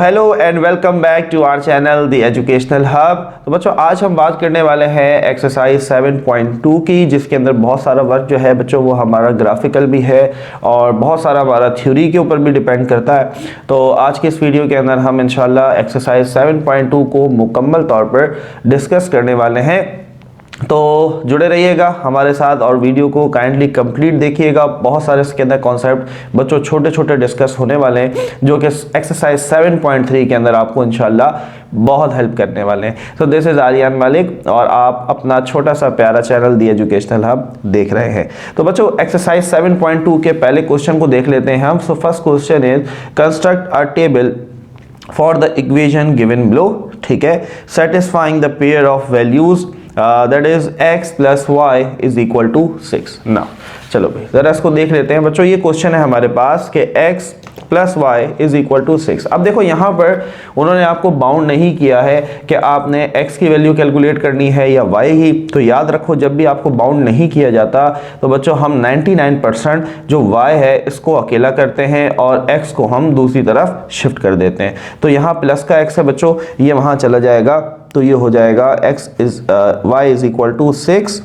Hello and welcome back to our channel the educational hub. तो बच्चों आज हम बात करने वाले हैं एक्सरसाइज 7.2 की, जिसके अंदर बहुत सारा वर्क जो है बच्चों वो हमारा ग्राफिकल भी है और बहुत सारा हमारा थ्योरी के ऊपर भी डिपेंड करता है। तो आज के इस वीडियो के अंदर हम इंशाल्लाह एक्सरसाइज 7.2 को मुकम्मल तौर पर डिस्कस करने वाले हैं। तो जुड़े रहिएगा हमारे साथ और वीडियो को काइंडली कंप्लीट देखिएगा। बहुत सारे इसके अंदर कॉन्सेप्ट बच्चों छोटे छोटे डिस्कस होने वाले हैं जो कि एक्सरसाइज 7.3 के अंदर आपको इंशाल्लाह बहुत हेल्प करने वाले हैं। तो दिस इज आर्यन मलिक और आप अपना छोटा सा प्यारा चैनल दी एजुकेशनल हब देख रहे हैं। तो बच्चों एक्सरसाइज 7.2 के पहले क्वेश्चन को देख लेते हैं हम। So first question is construct a table for the equation given below, ठीक है, satisfying the pair of values that is x plus y is equal to 6। now चलो भाई जरा इसको देख लेते हैं बच्चों। ये क्वेश्चन है हमारे पास कि x plus y is equal to 6। अब देखो यहाँ पर उन्होंने आपको बाउंड नहीं किया है कि आपने x की वैल्यू कैलकुलेट करनी है या y ही। तो याद रखो जब भी आपको बाउंड नहीं किया जाता तो बच्चों हम 99% जो y है इसको अकेला करते हैं और x को हम दूसरी तरफ शिफ्ट कर देते हैं। तो यहाँ प्लस का x है बच्चों, ये वहाँ चला जाएगा तो ये हो जाएगा y is equal to 6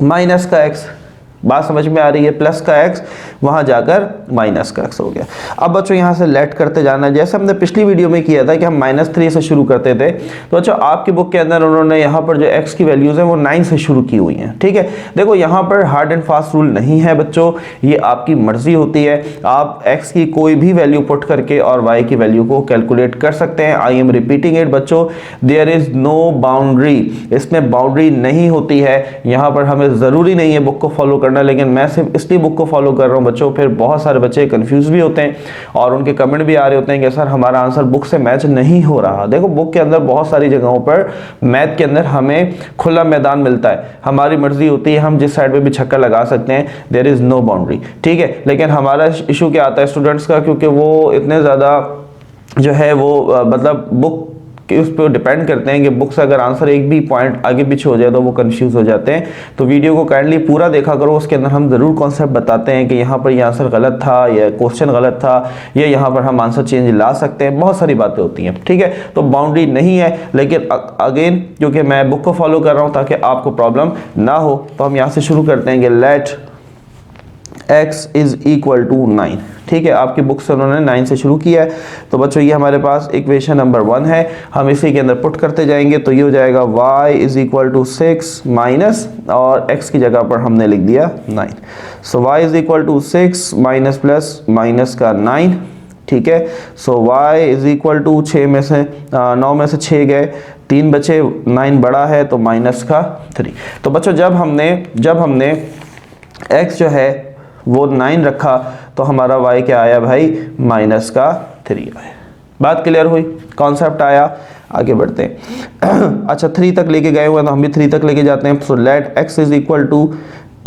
minus का x। बात समझ में आ रही है? प्लस का x वहां जाकर माइनस का x हो गया। अब बच्चों यहां से लेट करते जाना है जैसे हमने पिछली वीडियो में किया था कि हम -3 से शुरू करते थे। तो बच्चों आपकी बुक के अंदर उन्होंने यहां पर जो x की वैल्यूज है वो 9 से शुरू की हुई हैं, ठीक है। देखो यहां पर हार्ड एंड फास्ट रूल नहीं है बच्चों, ये आपकी मर्जी होती है। आप x की कोई भी वैल्यू पुट करके और y की वैल्यू को कैलकुलेट कर सकते हैं। आई एम रिपीटिंग इट बच्चों, देयर इज नो बाउंड्री, इसमें बाउंड्री नहीं होती है। यहां पर हमें जरूरी नहीं है बुक को फॉलो करना, लेकिन मैं सिर्फ इसलिए बुक को फॉलो कर रहा हूं बच्चों। फिर बहुत सारे बच्चे कंफ्यूज भी होते हैं और उनके कमेंट भी आ रहे होते हैं कि सर हमारा आंसर बुक से मैच नहीं हो रहा। देखो बुक के अंदर बहुत सारी जगहों पर मैथ के अंदर हमें खुला मैदान मिलता है, हमारी मर्जी होती है, हम जिस साइड पे भी छक्का लगा सकते हैं। देयर इज नो बाउंड्री, ठीक है। लेकिन हमारा इशू क्या आता है स्टूडेंट्स का, क्योंकि वो इतने ज़्यादा जो है वो मतलब बुक उस पर डिपेंड करते हैं कि बुक से अगर आंसर एक भी पॉइंट आगे पीछे हो जाए तो वो कंफ्यूज हो जाते हैं। तो वीडियो को काइंडली पूरा देखा करो, उसके अंदर हम ज़रूर कॉन्सेप्ट बताते हैं कि यहाँ पर ये आंसर गलत था या क्वेश्चन गलत था या यहाँ पर हम आंसर चेंज ला सकते हैं। बहुत सारी बातें होती हैं, ठीक है। तो बाउंड्री नहीं है, लेकिन अगेन क्योंकि मैं बुक को फॉलो कर रहा हूँ ताकि आपको प्रॉब्लम ना हो, तो हम यहाँ से शुरू करते हैं कि let x is equal to 9, ठीक है। आपकी बुक से उन्होंने 9 से शुरू किया है। तो बच्चों ये हमारे पास इक्वेशन नंबर 1 है, हम इसी के अंदर पुट करते जाएंगे। तो ये हो जाएगा y is equal to 6 minus और x की जगह पर हमने लिख दिया 9। So y is equal to 6 minus plus minus का 9, ठीक है। So y is equal to 6 में से 9 में से 6 गए, 3 बचे, 9 बड़ा है तो माइनस का 3। तो बच्चों जब हमने x जो है वो 9 रखा तो हमारा y क्या आया भाई, माइनस का 3 आया। बात क्लियर हुई, कॉन्सेप्ट आया। आगे बढ़ते हैं। अच्छा 3 तक लेके गए हुए हैं तो हम भी 3 तक लेके जाते हैं। So let x is equal to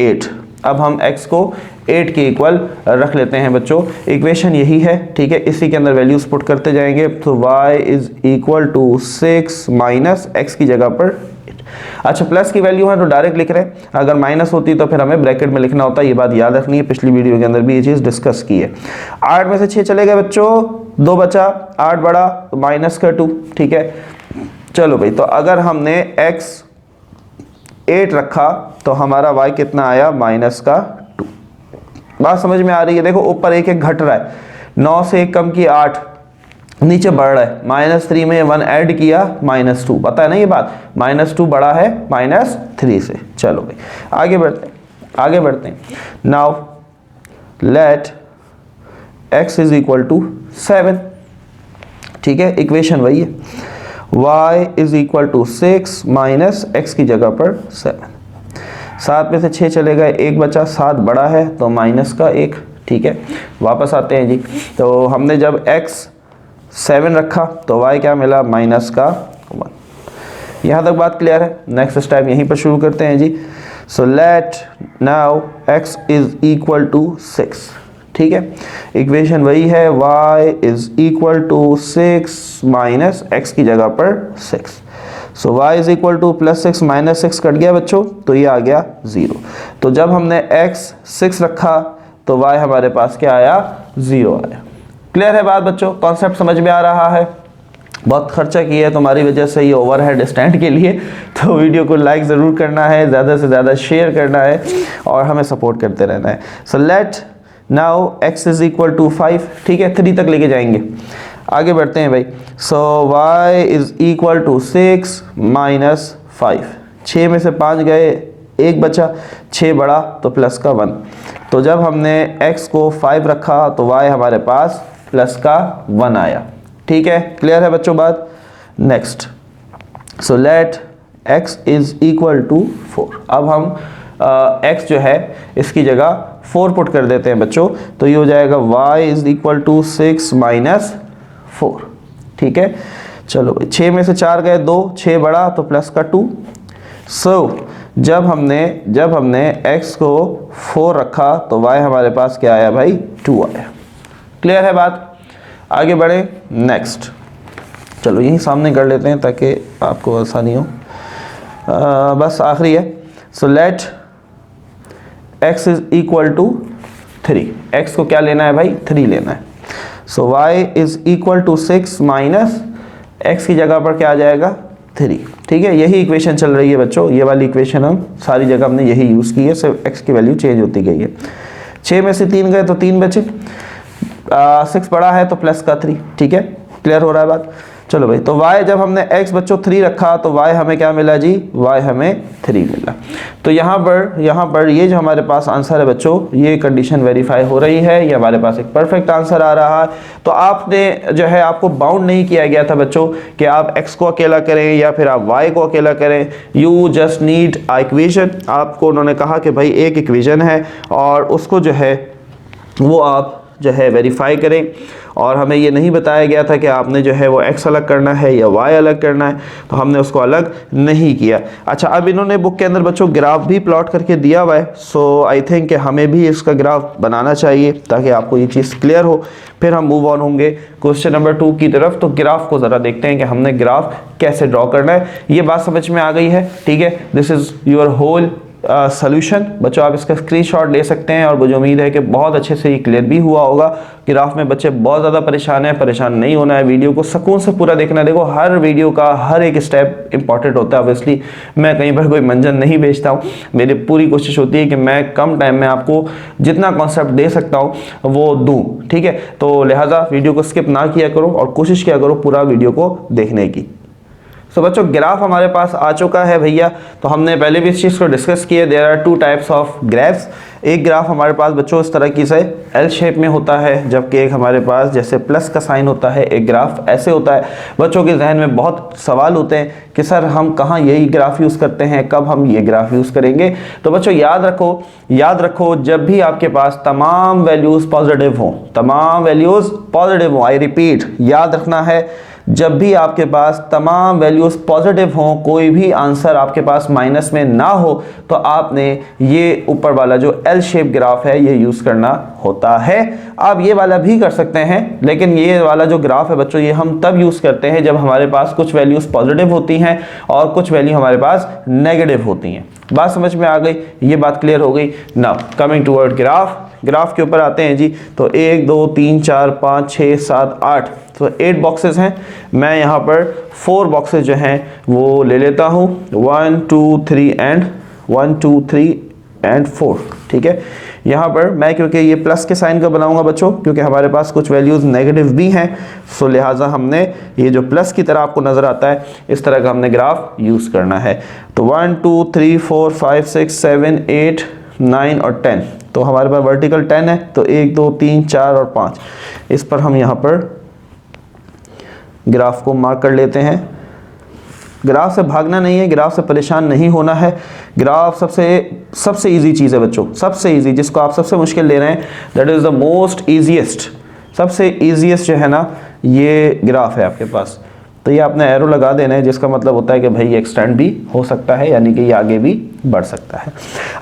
8। अब हम x को 8 के इक्वल रख लेते हैं बच्चों। इक्वेशन यही है, ठीक है। इसी के अंदर वैल्यूज पुट करते जाएंगे। तो y is equal to 6 minus x की जगह पर 8। अच्छा प्लस की वैल्यू है तो डायरेक्ट लिख रहे हैं, अगर माइनस होती तो फिर हमें ब्रैकेट में लिखना होता है। ये बात याद रखनी है, पिछली वीडियो के अंदर भी ये चीज डिस्कस की है। 8 में से 6 चले गए बच्चों, 2 बचा, 8 बड़ा तो माइनस का 2, ठीक है। चलो भाई, तो अगर हमने x 8 रखा तो हमारा y कितना आया, माइनस का 2। बात समझ में आ रही है? देखो ऊपर एक घट रहा है, 9 से 1 कम की 8, नीचे बढ़ रहा है, -3 में 1 ऐड किया, -2। पता है ना ये बात, -2 बड़ा है -3 से। चलो भाई आगे बढ़ते हैं। Now let x is equal to 7, ठीक है। इक्वेशन वही है, y is equal to 6 minus x की जगह पर 7। 7 में से 6 चले गए, 1 बचा, 7 बड़ा है तो माइनस का 1, ठीक है। वापस आते हैं जी। तो हमने जब x 7 रखा तो y क्या मिला, माइनस का 1। यहाँ तक बात क्लियर है? नेक्स्ट स्टेप यहीं पर शुरू करते हैं जी। So let now x is equal to 6, ठीक है। इक्वेशन वही है, y is equal to 6 minus x की जगह पर 6। So y is equal to plus 6 minus 6 cut गया बच्चों, तो ये आ गया 0। तो जब हमने x 6 रखा तो y हमारे पास क्या आया, 0 आया। क्लियर है बात बच्चों, कॉन्सेप्ट समझ में आ रहा है? बहुत खर्चा किया है तुम्हारी वजह से ये ओवरहेड स्टैंड के लिए, तो वीडियो को लाइक ज़रूर करना है, ज़्यादा से ज़्यादा शेयर करना है और हमें सपोर्ट करते रहना है। So let now x is equal to 5, ठीक है, 3 तक लेके जाएंगे, आगे बढ़ते हैं भाई। So y is equal to 6 minus 5, 6 में से 5 गए, 1 बचा, 6 बढ़ा तो प्लस का 1, तो जब हमने x को 5 रखा तो y हमारे पास प्लस का 1 आया, ठीक है, क्लियर है बच्चों बात? Next, so let x is equal to 4, अब हम x जो है इसकी जगह 4 पुट कर देते हैं बच्चों, तो ये हो जाएगा y is equal to 6 minus 4, ठीक है। चलो 6 में से 4 गए, 2, 6 बढ़ा तो प्लस का 2। सो जब हमने x को 4 रखा तो y हमारे पास क्या आया भाई? 2 आया, क्लियर है बात? आगे बढ़े, नेक्स्ट, चलो यही सामने कर लेते हैं ताकि आपको आसानी हो, बस आखिरी है। So let x is equal to 3, x को क्या लेना है भाई? 3 लेना है। So y is equal to 6 minus x की जगह पर क्या आ जाएगा? 3, ठीक है, यही इक्वेशन चल रही है बच्चों, ये वाली इक्वेशन हम सारी जगह हमने यही यूज़ की है, सिर्फ x की वैल्यू चेंज होती गई है। 6 में से 3 गए तो 3 बचे, 6 बड़ा है तो प्लस का 3, ठीक है, क्लियर हो रहा है बात? चलो भाई, तो y जब हमने x बच्चों 3 रखा तो y हमें क्या मिला जी? y हमें 3 मिला। तो यहाँ पर ये जो हमारे पास आंसर है बच्चों, ये कंडीशन वेरीफाई हो रही है, ये हमारे पास एक परफेक्ट आंसर आ रहा है। तो आपने जो है, आपको बाउंड नहीं किया गया था बच्चों कि आप x को अकेला करें या फिर आप y को अकेला करें, you just need a equation. आपको उन्होंने कहा कि भाई एक इक्वेशन है और उसको जो है वो आप जो है वेरीफाई करें, और हमें ये नहीं बताया गया था कि आपने जो है वो x अलग करना है या y अलग करना है, तो हमने उसको अलग नहीं किया। अच्छा, अब इन्होंने बुक के अंदर बच्चों ग्राफ भी प्लॉट करके दिया हुआ है, सो आई थिंक कि हमें भी इसका ग्राफ बनाना चाहिए ताकि आपको ये चीज़ क्लियर हो। फिर हम मूव ऑन होंगे क्वेश्चन नंबर 2 की तरफ। तो ग्राफ को ज़रा देखते हैं कि हमने ग्राफ कैसे ड्रॉ करना है। ये बात समझ में आ गई है, ठीक है, this is your whole solution. बच्चों आप इसका स्क्रीनशॉट ले सकते हैं और मुझे उम्मीद है कि बहुत अच्छे से ये क्लियर भी हुआ होगा। ग्राफ में बच्चे बहुत ज़्यादा परेशान हैं, परेशान नहीं होना है, वीडियो को सुकून से पूरा देखना है। देखो, हर वीडियो का हर एक स्टेप इंपॉर्टेंट होता है। ऑब्वियसली मैं कहीं पर कोई मंजन नहीं भेजता हूँ, मेरी पूरी कोशिश होती है कि मैं कम टाइम में आपको जितना कॉन्सेप्ट दे सकता हूँ वो दूँ, ठीक है। तो लिहाजा वीडियो को स्किप ना किया करो और कोशिश किया करो पूरा वीडियो को देखने की। तो बच्चों ग्राफ हमारे पास आ चुका है भैया, तो हमने पहले भी इस चीज़ को डिस्कस किया। There are 2 types of graphs. एक ग्राफ हमारे पास बच्चों इस तरह की से एल शेप में होता है, जबकि एक हमारे पास जैसे प्लस का साइन होता है, एक ग्राफ ऐसे होता है। बच्चों के जहन में बहुत सवाल होते हैं कि सर हम कहाँ यही ग्राफ यूज़ करते हैं, कब हम ये ग्राफ यूज़ करेंगे। तो बच्चों याद रखो जब भी आपके पास तमाम वैल्यूज़ पॉजिटिव हों, तमाम वैल्यूज़ पॉजिटिव हों, आई रिपीट, याद रखना है जब भी आपके पास तमाम वैल्यूज़ पॉजिटिव हों, कोई भी आंसर आपके पास माइनस में ना हो, तो आपने ये ऊपर वाला जो एल शेप ग्राफ है ये यूज़ करना होता है। आप ये वाला भी कर सकते हैं, लेकिन ये वाला जो ग्राफ है बच्चों ये हम तब यूज़ करते हैं जब हमारे पास कुछ वैल्यूज़ पॉजिटिव होती हैं और कुछ वैल्यू हमारे पास नेगेटिव होती हैं। बात समझ में आ गई, ये बात क्लियर हो गई। नाउ कमिंग टूवर्ड ग्राफ के ऊपर आते हैं जी। तो 1 2 3 4 5 6 7 8, तो 8 बॉक्सेस हैं। मैं यहाँ पर 4 बॉक्सेस जो हैं वो ले लेता हूँ, 1 2 3 एंड 4, ठीक है। यहाँ पर मैं क्योंकि ये प्लस के साइन का बनाऊंगा बच्चों, क्योंकि हमारे पास कुछ वैल्यूज़ नेगेटिव भी हैं, सो लिहाजा हमने ये जो प्लस की तरह आपको नज़र आता है इस तरह का हमने ग्राफ यूज़ करना है। तो 1 2 3 4 5 6 7 8 9 और 10, तो हमारे पास वर्टिकल 10 है, तो 1 2 3 4 और 5, इस पर हम यहाँ पर ग्राफ को मार्क कर लेते हैं। ग्राफ से भागना नहीं है, ग्राफ से परेशान नहीं होना है। ग्राफ सबसे इजी चीज़ है बच्चों, सबसे इजी, जिसको आप सबसे मुश्किल ले रहे हैं, that is the most easiest, सबसे ईजीएस्ट जो है ना ये ग्राफ है आपके पास। तो ये आपने एरो लगा देना है, जिसका मतलब होता है कि भाई ये एक्सटेंड भी हो सकता है, यानी कि ये आगे भी बढ़ सकता है।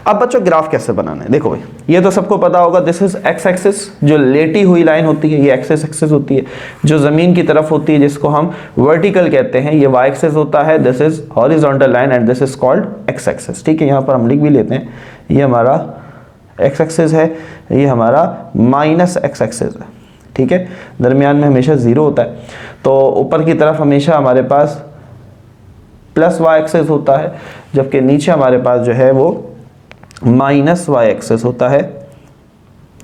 अब बच्चों ग्राफ कैसे बनाना है, देखो भाई ये तो सबको पता होगा, दिस इज एक्स एक्सिस, जो लेटी हुई लाइन होती है ये एक्सिस एक्सिस होती है, जो ज़मीन की तरफ होती है जिसको हम वर्टिकल कहते हैं ये वाई एक्सिस होता है, this is horizontal line and this is called x axis, ठीक है। यहाँ पर हम लिख भी लेते हैं, ये हमारा एक्स एक्सिस है, ये हमारा माइनस एक्स एक्सिस है, ठीक है, दरमियान में हमेशा 0 होता है। तो ऊपर की तरफ हमेशा हमारे पास प्लस वाई एक्सेस होता है, जबकि नीचे हमारे पास जो है वो माइनस वाई एक्सेस होता है।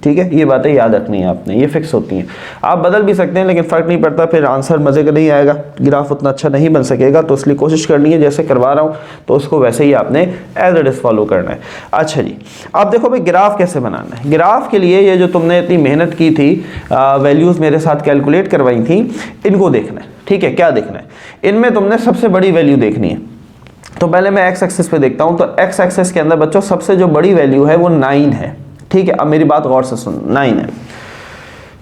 ठीक है, ये बातें याद रखनी है आपने, ये फिक्स होती हैं। आप बदल भी सकते हैं लेकिन फ़र्क नहीं पड़ता, फिर आंसर मज़े का नहीं आएगा, ग्राफ उतना अच्छा नहीं बन सकेगा। तो इसलिए कोशिश करनी है जैसे करवा रहा हूँ तो उसको वैसे ही आपने एज इट इज़ फॉलो करना है। अच्छा जी, अब देखो भाई ग्राफ कैसे बनाना है। ग्राफ के लिए ये जो तुमने इतनी मेहनत की थी, वैल्यूज़ मेरे साथ कैलकुलेट करवाई थी, इनको देखना है। ठीक है, क्या देखना है, इनमें तुमने सबसे बड़ी वैल्यू देखनी है। तो पहले मैं एक्स एक्सिस पे देखता हूँ, तो एक्स एक्सिस के अंदर बच्चों सबसे जो बड़ी वैल्यू है वो 9 है। ठीक है, अब मेरी बात गौर से सुन, 9 है।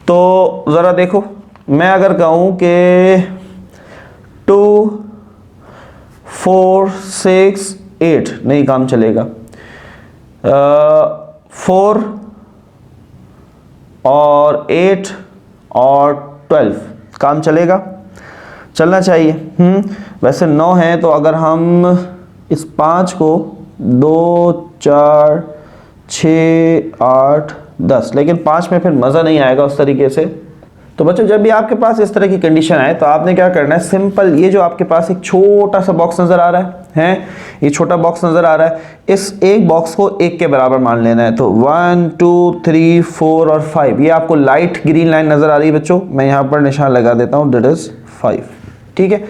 तो ज़रा देखो, मैं अगर कहूँ कि 2 4 6 8 नहीं काम चलेगा, 4 और 8 और 12 काम चलेगा, चलना चाहिए। वैसे 9 है, तो अगर हम इस 5 को 2 4 6 8 10, लेकिन 5 में फिर मज़ा नहीं आएगा उस तरीके से। तो बच्चों जब भी आपके पास इस तरह की कंडीशन आए तो आपने क्या करना है, सिंपल, ये जो आपके पास एक छोटा सा बॉक्स नज़र आ रहा है, ये छोटा बॉक्स नज़र आ रहा है, इस एक बॉक्स को 1 के बराबर मान लेना है। तो 1 2 3 4 और 5, ये आपको लाइट ग्रीन लाइन नज़र आ रही है बच्चों, मैं यहाँ पर निशान लगा देता हूँ, दैट इज़ 5। ठीक है,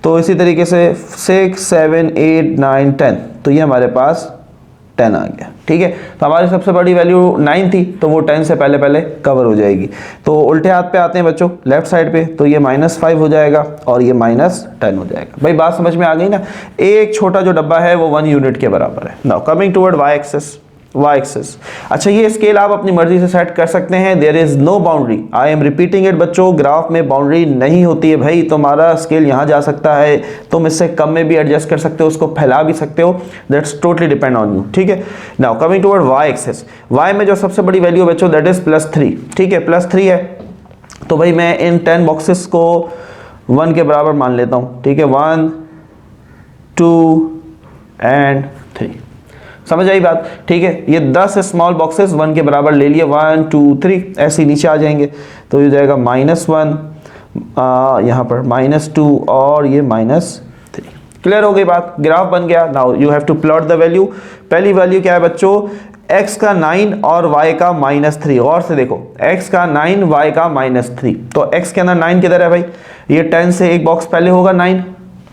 तो इसी तरीके से 6 7 8 9 10, तो ये हमारे पास 10 आ गया। ठीक है, तो हमारी सबसे बड़ी वैल्यू 9 थी, तो वो 10 से पहले पहले कवर हो जाएगी। तो उल्टे हाथ पे आते हैं बच्चों, लेफ्ट साइड पे, तो ये -5 हो जाएगा और ये -10 हो जाएगा। भाई बात समझ में आ गई ना, एक छोटा जो डब्बा है वो 1 यूनिट के बराबर है। Now coming toward y axis, y axis, अच्छा ये स्केल आप अपनी मर्जी से सेट कर सकते हैं, there is no boundary, I am repeating it बच्चों, ग्राफ में बाउंड्री नहीं होती है भाई। तुम्हारा स्केल यहाँ जा सकता है, तुम इससे कम में भी एडजस्ट कर सकते हो, उसको फैला भी सकते हो, that's totally depend on you. ठीक है, now coming toward y axis, y में जो सबसे बड़ी वैल्यू बच्चों दैट इज +3। ठीक है, +3 है, तो भाई मैं इन 10 बॉक्सेस को 1 के बराबर मान लेता हूँ। ठीक है, 1 2 एंड 3, समझ आई बात। ठीक है, ये 10 स्मॉल बॉक्सेस 1 के बराबर ले लिए, 1 2 3 ऐसे नीचे आ जाएंगे, तो ये जाएगा -1, यहाँ पर -2 और ये -3। क्लियर हो गई बात, ग्राफ बन गया। Now you have to plot the value. पहली वैल्यू क्या है बच्चों, x का 9 और y का -3। गौर से देखो, x का 9 y का -3, तो x के अंदर 9 किधर है भाई, ये 10 से एक बॉक्स पहले होगा 9।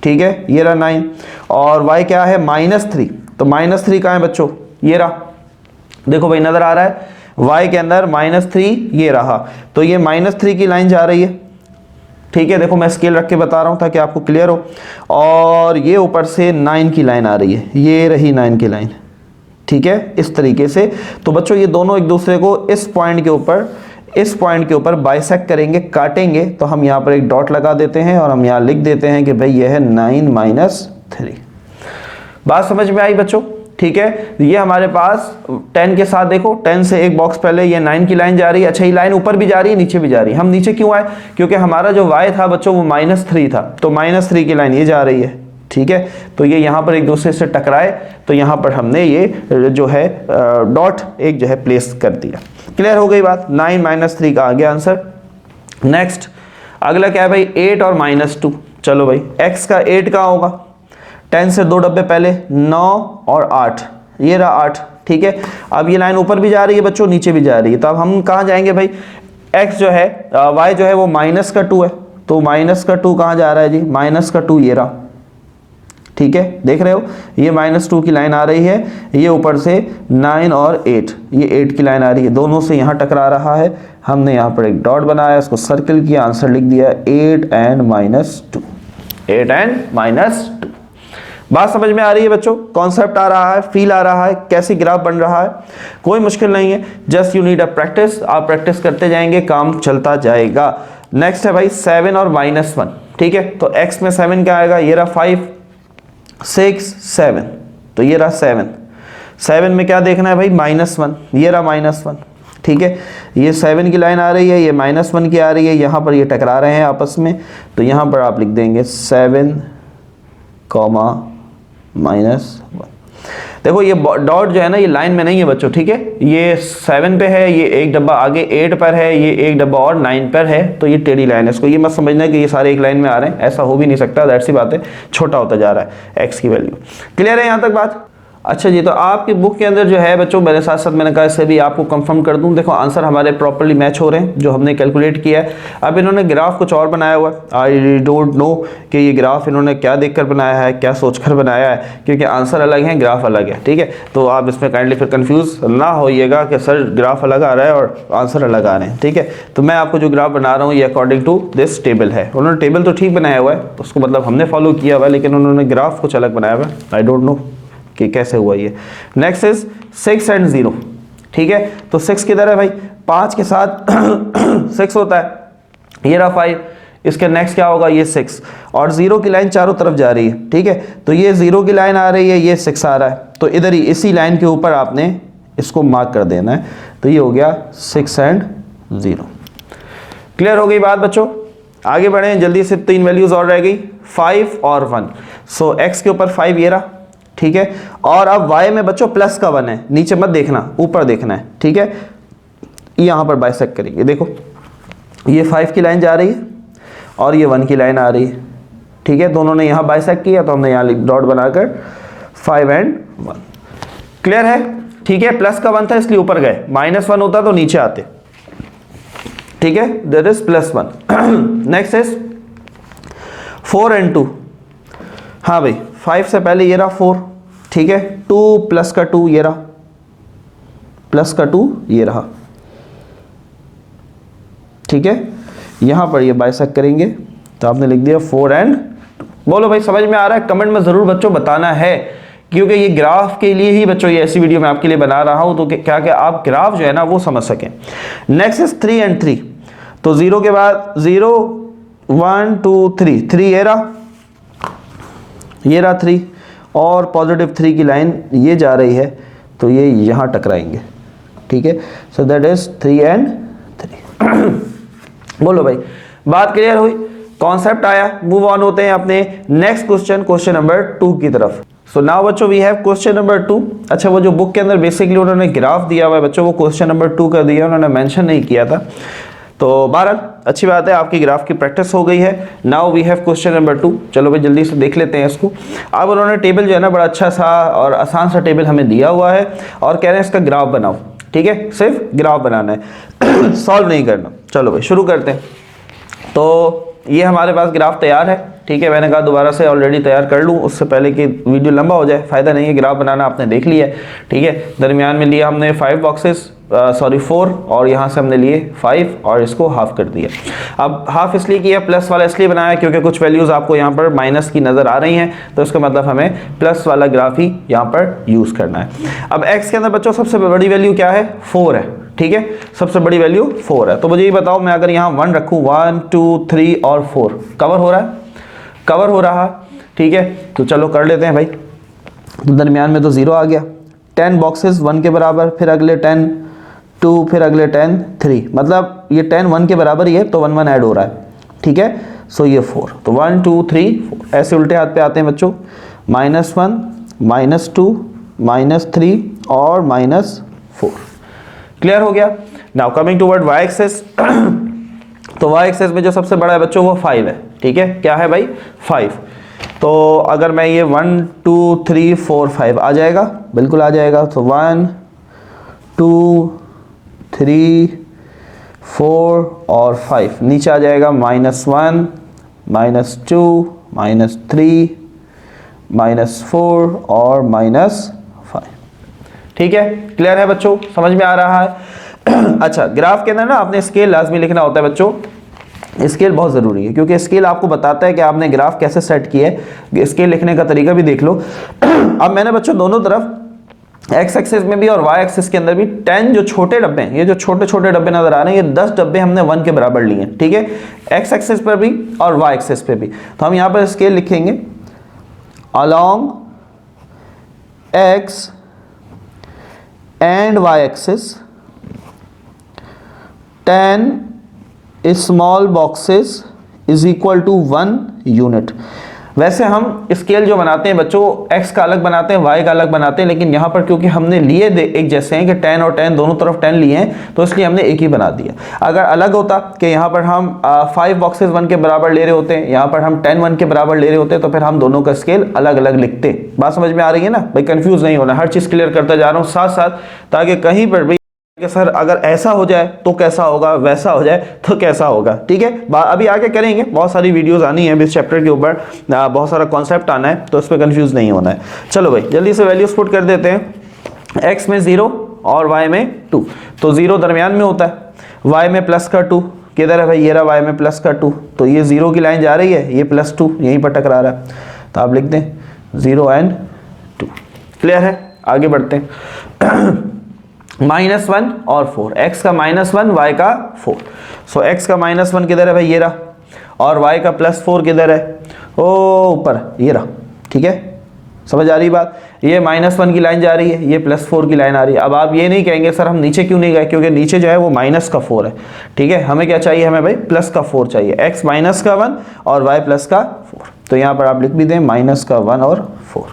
ठीक है, ये रहा 9, और y क्या है -3, तो -3 कहाँ है बच्चों, ये रहा, देखो भाई नजर आ रहा है, y के अंदर -3 ये रहा, तो ये -3 की लाइन जा रही है। ठीक है, देखो मैं स्केल रख के बता रहा हूँ ताकि आपको क्लियर हो, और ये ऊपर से 9 की लाइन आ रही है, ये रही 9 की लाइन। ठीक है, इस तरीके से। तो बच्चों ये दोनों एक दूसरे को इस पॉइंट के ऊपर बाइसेक्ट करेंगे, काटेंगे, तो हम यहाँ पर एक डॉट लगा देते हैं और हम यहाँ लिख देते हैं कि भाई ये है 9 - 3। बात समझ में आई बच्चों। ठीक है, ये हमारे पास 10 के साथ देखो, 10 से एक बॉक्स पहले ये 9 की लाइन जा रही है। अच्छा, ये लाइन ऊपर भी जा रही है, नीचे भी जा रही है। हम नीचे क्यों आए, क्योंकि हमारा जो y था बच्चों वो -3 था, तो -3 की लाइन ये जा रही है। ठीक है, तो ये यहाँ पर एक दूसरे से टकराए, तो यहाँ पर हमने ये जो है डॉट एक जो है प्लेस कर दिया। क्लियर हो गई बात, 9 - 3 का आ गया आंसर। नेक्स्ट अगला क्या है भाई, 8 और -2। चलो भाई, x का 8 कहाँ होगा, 10 से 2 डब्बे पहले 9 और 8, ये रहा 8। ठीक है, अब ये लाइन ऊपर भी जा रही है बच्चों, नीचे भी जा रही है, तो अब हम कहाँ जाएंगे भाई, x जो है y जो है वो -2 है, तो -2 कहाँ जा रहा है जी, -2 ये रहा। ठीक है, देख रहे हो, ये -2 की लाइन आ रही है, ये ऊपर से 9 और 8, ये 8 की लाइन आ रही है, दोनों से यहाँ टकरा रहा है। हमने यहाँ पर एक डॉट बनाया, इसको सर्कल किया, आंसर लिख दिया 8 एंड -2, 8 एंड -2। बात समझ में आ रही है बच्चों, कॉन्सेप्ट आ रहा है, फील आ रहा है, कैसी ग्राफ बन रहा है, कोई मुश्किल नहीं है, just you need a practice. आप प्रैक्टिस करते जाएंगे, काम चलता जाएगा। नेक्स्ट है भाई 7 और -1। ठीक है, तो x में 7 क्या आएगा, ये रहा 5 6 7, तो ये रहा 7 में क्या देखना है भाई, -1, ये रहा -1। ठीक है, ये 7 की लाइन आ रही है, ये -1 की आ रही है, यहाँ पर ये टकरा रहे हैं आपस में, तो यहाँ पर आप लिख देंगे 7, -1। देखो ये डॉट जो है ना ये लाइन में नहीं है बच्चों, ठीक है, ये 7 पे है, ये एक डब्बा आगे 8 पर है, ये एक डब्बा और 9 पर है, तो ये टेढ़ी लाइन है। इसको ये मत समझना कि ये सारे एक लाइन में आ रहे हैं, ऐसा हो भी नहीं सकता, दैट सी बात है, छोटा होता जा रहा है एक्स की वैल्यू। क्लियर है यहाँ तक बात? अच्छा जी, तो आपकी बुक के अंदर जो है बच्चों, मेरे साथ साथ मैंने कहा इससे भी आपको कंफर्म कर दूं, देखो आंसर हमारे प्रॉपर्ली मैच हो रहे हैं जो हमने कैलकुलेट किया है। अब इन्होंने ग्राफ कुछ और बनाया हुआ है, आई डोंट नो कि ये ग्राफ इन्होंने क्या देखकर बनाया है, क्या सोचकर बनाया है, क्योंकि आंसर अलग है, ग्राफ अलग है, ठीक है। तो आप इसमें काइंडली फिर कन्फ्यूज़ ना होइएगा कि सर ग्राफ अलग आ रहा है और आंसर अलग आ रहे हैं, ठीक है। तो मैं आपको जो ग्राफ बना रहा हूँ ये अकॉर्डिंग टू दिस टेबल है। उन्होंने टेबल तो ठीक बनाया हुआ है, उसको मतलब हमने फॉलो किया हुआ है, लेकिन उन्होंने ग्राफ कुछ अलग बनाया हुआ है, आई डोंट नो कि कैसे हुआ ये। नेक्स्ट इज 6 एंड 0, ठीक है। तो 6 किधर है भाई, 5 के साथ 6 होता है, ये रहा 5, इसके नेक्स्ट क्या होगा, ये 6, और 0 की लाइन चारों तरफ जा रही है, ठीक है। तो ये 0 की लाइन आ रही है, ये 6 आ रहा है, तो इधर ही इसी लाइन के ऊपर आपने इसको मार्क कर देना है, तो ये हो गया 6 एंड 0। क्लियर हो गई बात बच्चों? आगे बढ़े जल्दी से, 3 वैल्यूज और रह गई, 5 और 1। सो x के ऊपर 5 ये रहा, ठीक है। और अब y में बच्चों प्लस का 1 है, नीचे मत देखना, ऊपर देखना है, ठीक है। यहां पर बाइसेक्ट करेंगे, देखो ये 5 की लाइन जा रही है और ये 1 की लाइन आ रही है, ठीक है। दोनों ने यहां बाइसेक्ट किया तो हमने यहां डॉट बनाकर 5 एंड 1। क्लियर है? ठीक है, प्लस का 1 था इसलिए ऊपर गए, -1 होता तो नीचे आते, ठीक है। There is +1। Next is 4 and 2। हाँ भाई, 5 से पहले ये रहा 4, ठीक है, 2 प्लस का 2 ये रहा, प्लस का 2 ये रहा, ठीक है। यहां पर ये बाइसेक्ट करेंगे तो आपने लिख दिया 4 एंड 2। बोलो भाई समझ में आ रहा है? कमेंट में जरूर बच्चों बताना है, क्योंकि ये ग्राफ के लिए ही बच्चों ये ऐसी वीडियो मैं आपके लिए बना रहा हूं, तो क्या क्या आप ग्राफ जो है ना वो समझ सकें। Next is 3 and 3। तो 0 के बाद 0 1 2 3, 3 ये रहा, ये रहा 3, और पॉजिटिव 3 की लाइन ये जा रही है, तो ये यहां टकराएंगे, ठीक है। So that is 3 and 3। बोलो भाई, बात क्लियर हुई, कॉन्सेप्ट आया। मूव ऑन होते हैं अपने नेक्स्ट क्वेश्चन, क्वेश्चन नंबर 2 की तरफ। सो नाउ बच्चों वी हैव क्वेश्चन नंबर 2। अच्छा, वो जो बुक के अंदर बेसिकली उन्होंने ग्राफ दिया हुआ है बच्चों, वो क्वेश्चन नंबर 2 कर दिया, उन्होंने मेंशन नहीं किया था। तो बहरहाल अच्छी बात है, आपकी ग्राफ की प्रैक्टिस हो गई है। Now we have question number 2। चलो भाई जल्दी से देख लेते हैं इसको। अब उन्होंने टेबल जो है ना बड़ा अच्छा सा और आसान सा टेबल हमें दिया हुआ है, और कह रहे हैं इसका ग्राफ बनाओ, ठीक है, सिर्फ ग्राफ बनाना है सॉल्व नहीं करना। चलो भाई शुरू करते हैं। तो ये हमारे पास ग्राफ तैयार है, ठीक है। मैंने कहा दोबारा से ऑलरेडी तैयार कर लूँ उससे पहले कि वीडियो लंबा हो जाए, फ़ायदा नहीं है, ग्राफ बनाना आपने देख लिया है, ठीक है। दरमियान में लिया हमने 5 बॉक्सेस, 4, और यहाँ से हमने लिए 5 और इसको हाफ कर दिया। अब हाफ इसलिए किया, प्लस वाला इसलिए बनाया क्योंकि कुछ वैल्यूज़ आपको यहाँ पर माइनस की नज़र आ रही हैं, तो इसका मतलब हमें प्लस वाला ग्राफ ही यहाँ पर यूज़ करना है। अब x के अंदर बच्चों सबसे बड़ी वैल्यू क्या है, 4 है, ठीक है, सबसे बड़ी वैल्यू 4 है। तो मुझे ये बताओ, मैं अगर यहाँ 1 रखूँ, 1 2 3 और 4 कवर हो रहा है, कवर हो रहा, ठीक है। तो चलो कर लेते हैं भाई। तो दरमियान में तो 0 आ गया, 10 बॉक्सेस 1 के बराबर, फिर अगले 10 2, फिर अगले 10 3, मतलब ये 10 1 के बराबर ही है, तो 1 1 ऐड हो रहा है, ठीक है। सो ये 4, तो 1 2 3 4 ऐसे उल्टे हाथ पे आते हैं बच्चों, -1 -2 -3 और -4। क्लियर हो गया। Now coming toward y axis. तो y एक्सेस में जो सबसे बड़ा है बच्चों वो 5 है, ठीक है। क्या है भाई, 5। तो अगर मैं ये 1 2 3 4 5 आ जाएगा, बिल्कुल आ जाएगा। तो 1 2 3 4 और 5 नीचे आ जाएगा, -1 -2 -3 -4 और -5, ठीक है। क्लियर है बच्चों, समझ में आ रहा है? अच्छा, ग्राफ के अंदर ना आपने स्केल लाजमी लिखना होता है बच्चों, स्केल बहुत ज़रूरी है, क्योंकि स्केल आपको बताता है कि आपने ग्राफ कैसे सेट किया है। स्केल लिखने का तरीका भी देख लो। अब मैंने बच्चों दोनों तरफ एक्स एक्सिस में भी और वाई एक्सिस के अंदर भी 10 जो छोटे डब्बे हैं, ये जो छोटे छोटे डब्बे नजर आ रहे हैं, ये 10 डब्बे हमने 1 के बराबर लिए हैं, ठीक है, एक्स एक्सिस पर भी और वाई एक्सिस पे भी। तो हम यहाँ पर स्केल लिखेंगे, along x and y axis 10 small boxes is equal to 1 unit। वैसे हम स्केल जो बनाते हैं बच्चों, x का अलग बनाते हैं, y का अलग बनाते हैं, लेकिन यहाँ पर क्योंकि हमने लिए एक जैसे हैं कि 10 और 10 दोनों तरफ 10 लिए हैं, तो इसलिए हमने एक ही बना दिया। अगर अलग होता कि यहाँ पर हम 5 बॉक्सेस 1 के बराबर ले रहे होते हैं, यहाँ पर हम 10 1 के बराबर ले रहे होते, तो फिर हम दोनों का स्केल अलग अलग लिखते। बात समझ में आ रही है ना भाई? कंफ्यूज नहीं होना, हर चीज़ क्लियर करता जा रहा हूँ साथ साथ, ताकि कहीं पर भी कि सर अगर ऐसा हो जाए तो कैसा होगा, वैसा हो जाए तो कैसा होगा। ठीक है, अभी आगे करेंगे, बहुत सारी वीडियोस आनी है इस चैप्टर के ऊपर, बहुत सारा कॉन्सेप्ट आना है, तो इस पर कंफ्यूज नहीं होना है। चलो भाई जल्दी से वैल्यूज पुट कर देते हैं। x में 0 और y में 2, तो 0 दरमियान में होता है, y में प्लस का 2 किधर है भाई? ये रहा y में प्लस का 2, तो ये 0 की लाइन जा रही है, ये +2 यहीं पर टकरा रहा है, तो आप लिख दें 0 and 2। क्लियर है? आगे बढ़ते हैं। -1 और 4, x का -1 y का 4, सो x का -1 किधर है भाई? ये रहा, और y का +4 किधर है? ओ ऊपर, ये रहा। ठीक है, समझ आ रही बात? ये -1 की लाइन जा रही है, ये +4 की लाइन आ रही है। अब आप ये नहीं कहेंगे सर हम नीचे क्यों नहीं गए, क्योंकि नीचे जो है वो -4 है। ठीक है, हमें क्या चाहिए? हमें भाई +4 चाहिए, x -1 और y +4, तो यहाँ पर आप लिख भी दें -1 और 4।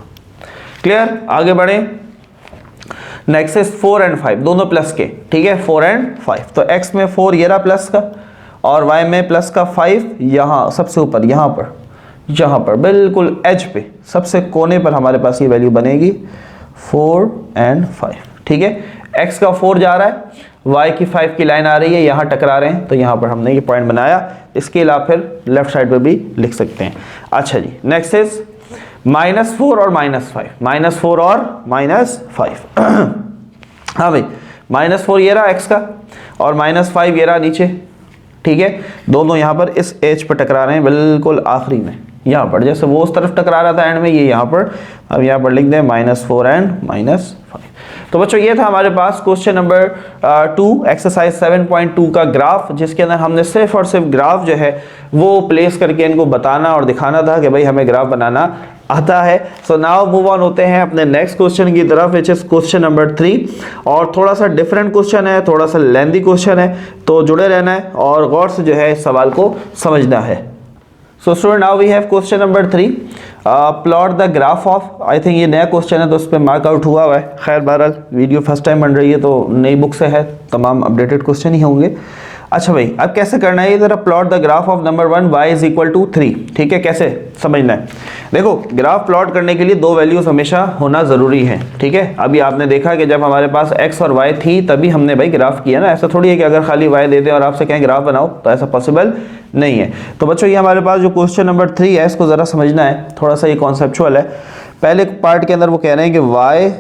क्लियर? आगे बढ़े। नेक्स्ट इज 4 and 5, दोनों प्लस के। ठीक है, 4 and 5, तो x में 4 ये रहा प्लस का, और y में प्लस का 5 यहाँ सबसे ऊपर, यहाँ पर बिल्कुल एज पे सबसे कोने पर हमारे पास ये वैल्यू बनेगी 4 and 5। ठीक है, x का 4 जा रहा है, y की 5 की लाइन आ रही है, यहाँ टकरा रहे हैं, तो यहाँ पर हमने ये पॉइंट बनाया। इसके आप फिर लेफ्ट साइड पर भी लिख सकते हैं। अच्छा जी, नेक्स्ट इज -4 और -5, -4 और -5। हाँ भाई, -4 ये रहा x का, और -5 ये रहा नीचे। ठीक है, दोनों यहाँ पर इस एज पर टकरा रहे हैं, बिल्कुल आखिरी में, यहाँ पर जैसे वो उस तरफ टकरा रहा था एंड में, ये यहाँ पर। अब यहाँ पर लिख दें -4 and -5। तो बच्चों ये था हमारे पास क्वेश्चन नंबर 2 एक्सरसाइज 7.2 का ग्राफ, जिसके अंदर हमने सिर्फ और सिर्फ ग्राफ जो है वो प्लेस करके इनको बताना और दिखाना था कि भाई हमें ग्राफ बनाना आता है। सो नाउ मूव ऑन होते हैं अपने नेक्स्ट क्वेश्चन की तरफ, विच इज क्वेश्चन नंबर 3। और थोड़ा सा डिफरेंट क्वेश्चन है, थोड़ा सा लेंथी क्वेश्चन है, तो जुड़े रहना है और गौर से जो है इस सवाल को समझना है। So student now we have question number 3, plot the graph of, I think ये नया क्वेश्चन है तो उस पर मार्क आउट हुआ है। खैर बहरहाल वीडियो फर्स्ट टाइम बन रही है तो नई बुक से है, तमाम अपडेटेड क्वेश्चन ही होंगे। अच्छा भाई, अब कैसे करना है? जरा plot the graph of number 1 y is equal to 3। ठीक है, कैसे समझना है? देखो, ग्राफ प्लॉट करने के लिए दो वैल्यूज हमेशा होना जरूरी है। ठीक है, अभी आपने देखा कि जब हमारे पास x और y थी तभी हमने भाई ग्राफ किया ना, ऐसा थोड़ी है कि अगर खाली y दे दें और आपसे कहें ग्राफ बनाओ, तो ऐसा पॉसिबल नहीं है। तो बच्चों ये हमारे पास जो क्वेश्चन नंबर 3 है, इसको जरा समझना है, थोड़ा सा ये कॉन्सेप्चुअल है। पहले पार्ट के अंदर वो कह रहे हैं कि y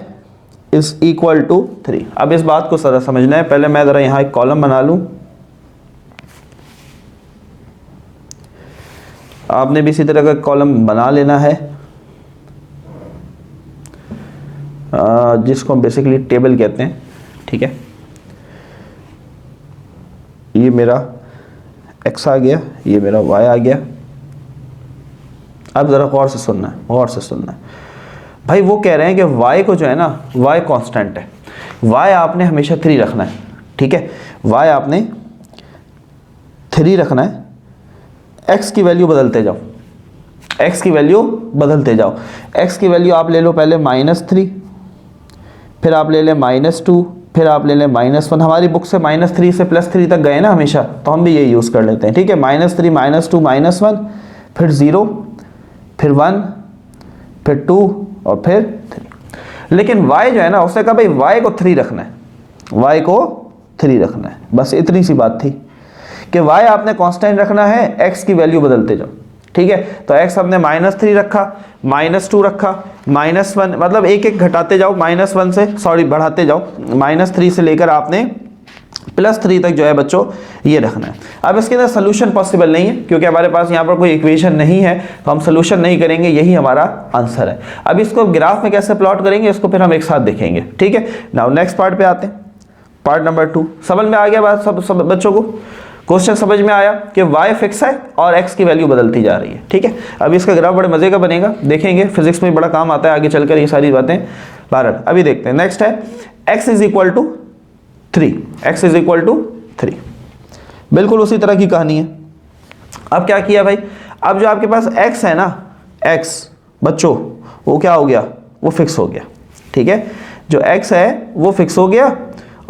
इज इक्वल टू 3। अब इस बात को जरा समझना है। पहले मैं जरा यहाँ एक कॉलम बना लूँ, आपने भी इसी तरह का कॉलम बना लेना है, जिसको हम बेसिकली टेबल कहते हैं। ठीक है, ये मेरा x आ गया, ये मेरा y आ गया। अब ज़रा गौर से सुनना है, गौर से सुनना है भाई। वो कह रहे हैं कि y को जो है ना, y कांस्टेंट है, y आपने हमेशा 3 रखना है। ठीक है, y आपने 3 रखना है, x की वैल्यू बदलते जाओ, x की वैल्यू बदलते जाओ। x की वैल्यू आप ले लो पहले -3, फिर आप ले लें -2, फिर आप ले लें -1। हमारी बुक से -3 से +3 तक गए ना हमेशा, तो हम भी ये यूज़ कर लेते हैं। ठीक है, -3 -2 -1, फिर 0, फिर 1, फिर 2 और फिर 3। लेकिन y जो है ना, उसने कहा भाई y को 3 रखना है, y को 3 रखना है। बस इतनी सी बात थी कि y आपने कांस्टेंट रखना है, x की वैल्यू बदलते जाओ। ठीक है, तो x हमने -3 रखा, -2 रखा, -1, मतलब एक एक घटाते जाओ, -1 से सॉरी बढ़ाते जाओ, -3 से लेकर आपने +3 तक जो है बच्चों ये रखना है। अब इसके अंदर सोल्यूशन पॉसिबल नहीं है, क्योंकि हमारे पास यहाँ पर कोई इक्वेशन नहीं है, तो हम सोल्यूशन नहीं करेंगे, यही हमारा आंसर है। अब इसको ग्राफ में कैसे प्लॉट करेंगे, इसको फिर हम एक साथ देखेंगे। ठीक है, नाउ नेक्स्ट पार्ट पे आते हैं, पार्ट नंबर 2। समझ में आ गया बात सब बच्चों को? क्वेश्चन समझ में आया कि y फिक्स है और x की वैल्यू बदलती जा रही है। ठीक है, अभी इसका ग्राफ बड़े मजे का बनेगा, देखेंगे, फिजिक्स में बड़ा काम आता है आगे चलकर ये सारी बातें। भारत अभी देखते हैं। नेक्स्ट है x is equal to 3, x is equal to 3, बिल्कुल उसी तरह की कहानी है। अब क्या किया भाई, अब जो आपके पास x है ना, x बच्चों वो क्या हो गया, वो फिक्स हो गया, ठीक है। जो x है वो फिक्स हो गया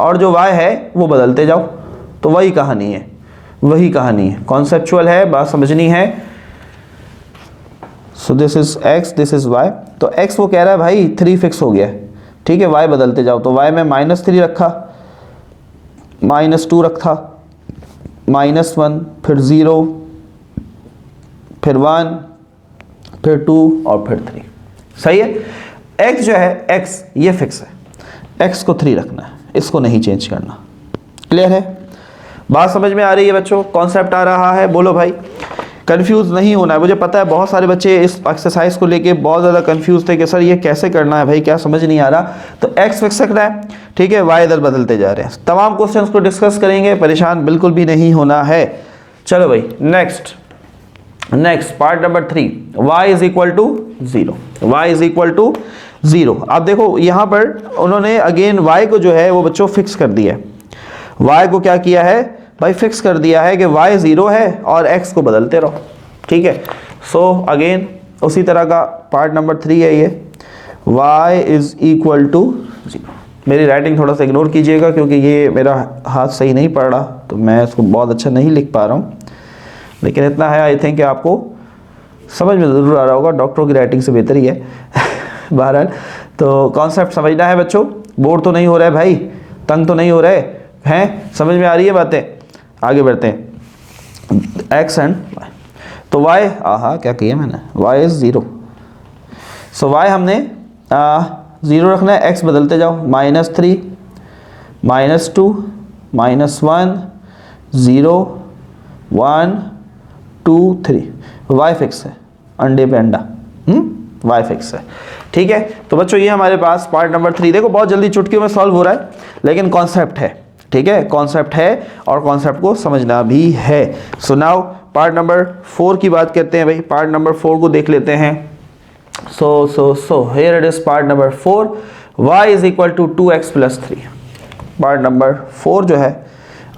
और जो y है वो बदलते जाओ। तो वही कहानी है, वही कहानी है, कॉन्सेप्चुअल है, बात समझनी है। So this is x, this is y। तो x वो कह रहा है भाई 3 फिक्स हो गया, ठीक है। y बदलते जाओ, तो y में -3 रखा, -2 रखा, -1, फिर 0, फिर 1, फिर 2 और फिर 3। सही है। x जो है x ये फिक्स है, x को 3 रखना है, इसको नहीं चेंज करना। क्लियर है, बात समझ में आ रही है बच्चों, कॉन्सेप्ट आ रहा है? बोलो भाई, कंफ्यूज नहीं होना है। मुझे पता है बहुत सारे बच्चे इस एक्सरसाइज को लेके बहुत ज़्यादा कंफ्यूज थे कि सर ये कैसे करना है भाई, क्या समझ नहीं आ रहा। तो x फिक्स रखना है, ठीक है, y इधर बदलते जा रहे हैं। तमाम क्वेश्चंस को डिस्कस करेंगे, परेशान बिल्कुल भी नहीं होना है। चलो भाई next part number 3, y is equal to 0, y is equal to 0। अब देखो यहाँ पर उन्होंने अगेन y को जो है वो बच्चों फिक्स कर दिया है। y को क्या किया है भाई, फिक्स कर दिया है कि y 0 है और x को बदलते रहो, ठीक है। सो अगेन उसी तरह का पार्ट नंबर 3 है ये, y इज इक्वल टू 0। मेरी राइटिंग थोड़ा सा इग्नोर कीजिएगा क्योंकि ये मेरा हाथ सही नहीं पड़ रहा, तो मैं इसको बहुत अच्छा नहीं लिख पा रहा हूँ, लेकिन इतना है आई थिंक कि आपको समझ में ज़रूर आ रहा होगा, डॉक्टरों की राइटिंग से बेहतर ही है। बहरहाल तो कॉन्सेप्ट समझना है बच्चों, बोर तो नहीं हो रहा है भाई, तंग तो नहीं हो रहे हैं, समझ में आ रही है बातें? आगे बढ़ते हैं, x एंड y। तो y, क्या किया मैंने, y इज 0। सो y हमने 0 रखना है, x बदलते जाओ, -3, -2, -1, 0, 1, 2, 3। y फिक्स है, अंडे पे अंडा, y फिक्स है, ठीक है। तो बच्चों ये हमारे पास पार्ट नंबर 3, देखो बहुत जल्दी चुटकियों में सॉल्व हो रहा है, लेकिन कॉन्सेप्ट है, ठीक है, कॉन्सेप्ट है और कॉन्सेप्ट को समझना भी है। सो नाउ पार्ट नंबर 4 की बात करते हैं भाई, पार्ट नंबर 4 को देख लेते हैं। So here it is part number 4, y is equal to 2x plus 3। Part number 4 जो है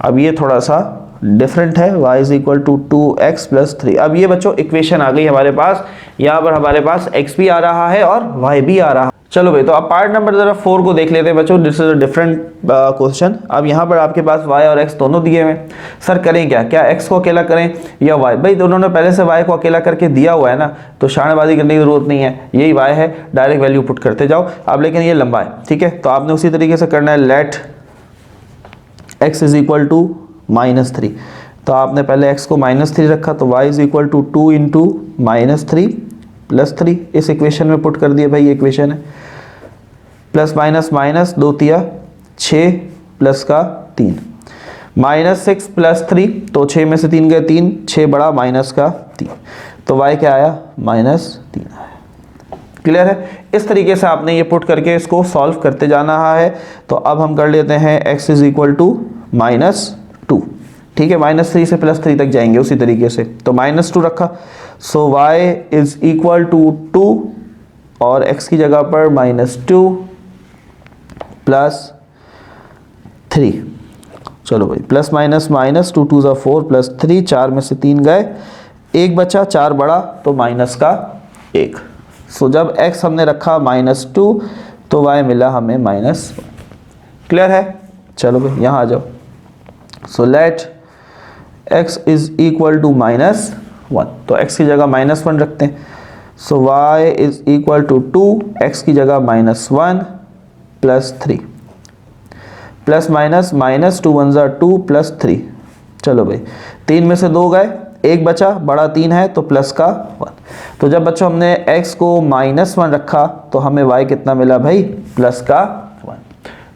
अब ये थोड़ा सा डिफरेंट है, y is equal to 2x plus 3। अब ये बच्चों इक्वेशन आ गई हमारे पास, यहाँ पर हमारे पास x भी आ रहा है और y भी आ रहा है। चलो भाई, तो अब पार्ट नंबर जरा 4 को देख लेते हैं बच्चों, this is a different question. अब यहाँ पर आपके पास y और x दोनों दिए हुए हैं, सर करें क्या x को अकेला करें या y? भाई दोनों ने पहले से y को अकेला करके दिया हुआ है ना, तो शानबाजी करने की जरूरत नहीं है, यही y है, डायरेक्ट वैल्यू पुट करते जाओ। अब लेकिन ये लंबा है, ठीक है, तो आपने उसी तरीके से करना है, let x is equal to -3। तो आपने पहले x को -3 रखा, तो y is equal to 2 into -3 plus 3 इस इक्वेशन में पुट कर दिया भाई, ये इक्वेशन है, प्लस माइनस माइनस 2 तिया 6 प्लस का 3, -6 प्लस 3, तो 6 में से 3 गए 3, 6 बड़ा माइनस का 3, तो y क्या आया, -3 आया। क्लियर है, इस तरीके से आपने ये पुट करके इसको सॉल्व करते जाना है। तो अब हम कर लेते हैं x इज इक्वल टू -2, ठीक है, -3 से +3 तक जाएंगे उसी तरीके से, तो -2 रखा, सो y इज इक्वल टू 2 और x की जगह पर -2 प्लस 3। चलो भाई, प्लस माइनस माइनस, 2 2 4 प्लस 3, 4 में से 3 गए, 1 बचा, 4 बड़ा, तो माइनस का 1। सो जब x हमने रखा -2 तो y मिला हमें -1। क्लियर है? चलो भाई यहाँ आ जाओ। So let x is equal to -1, तो x की जगह -1 रखते हैं, so y is equal to 2, x की जगह -1 plus 3, plus minus minus 2 1 2 plus 3। चलो भाई, 3 में से 2 गए, 1 बचा, बड़ा 3 है तो प्लस का 1। तो जब बच्चों हमने x को -1 रखा तो हमें y कितना मिला भाई, प्लस का 1।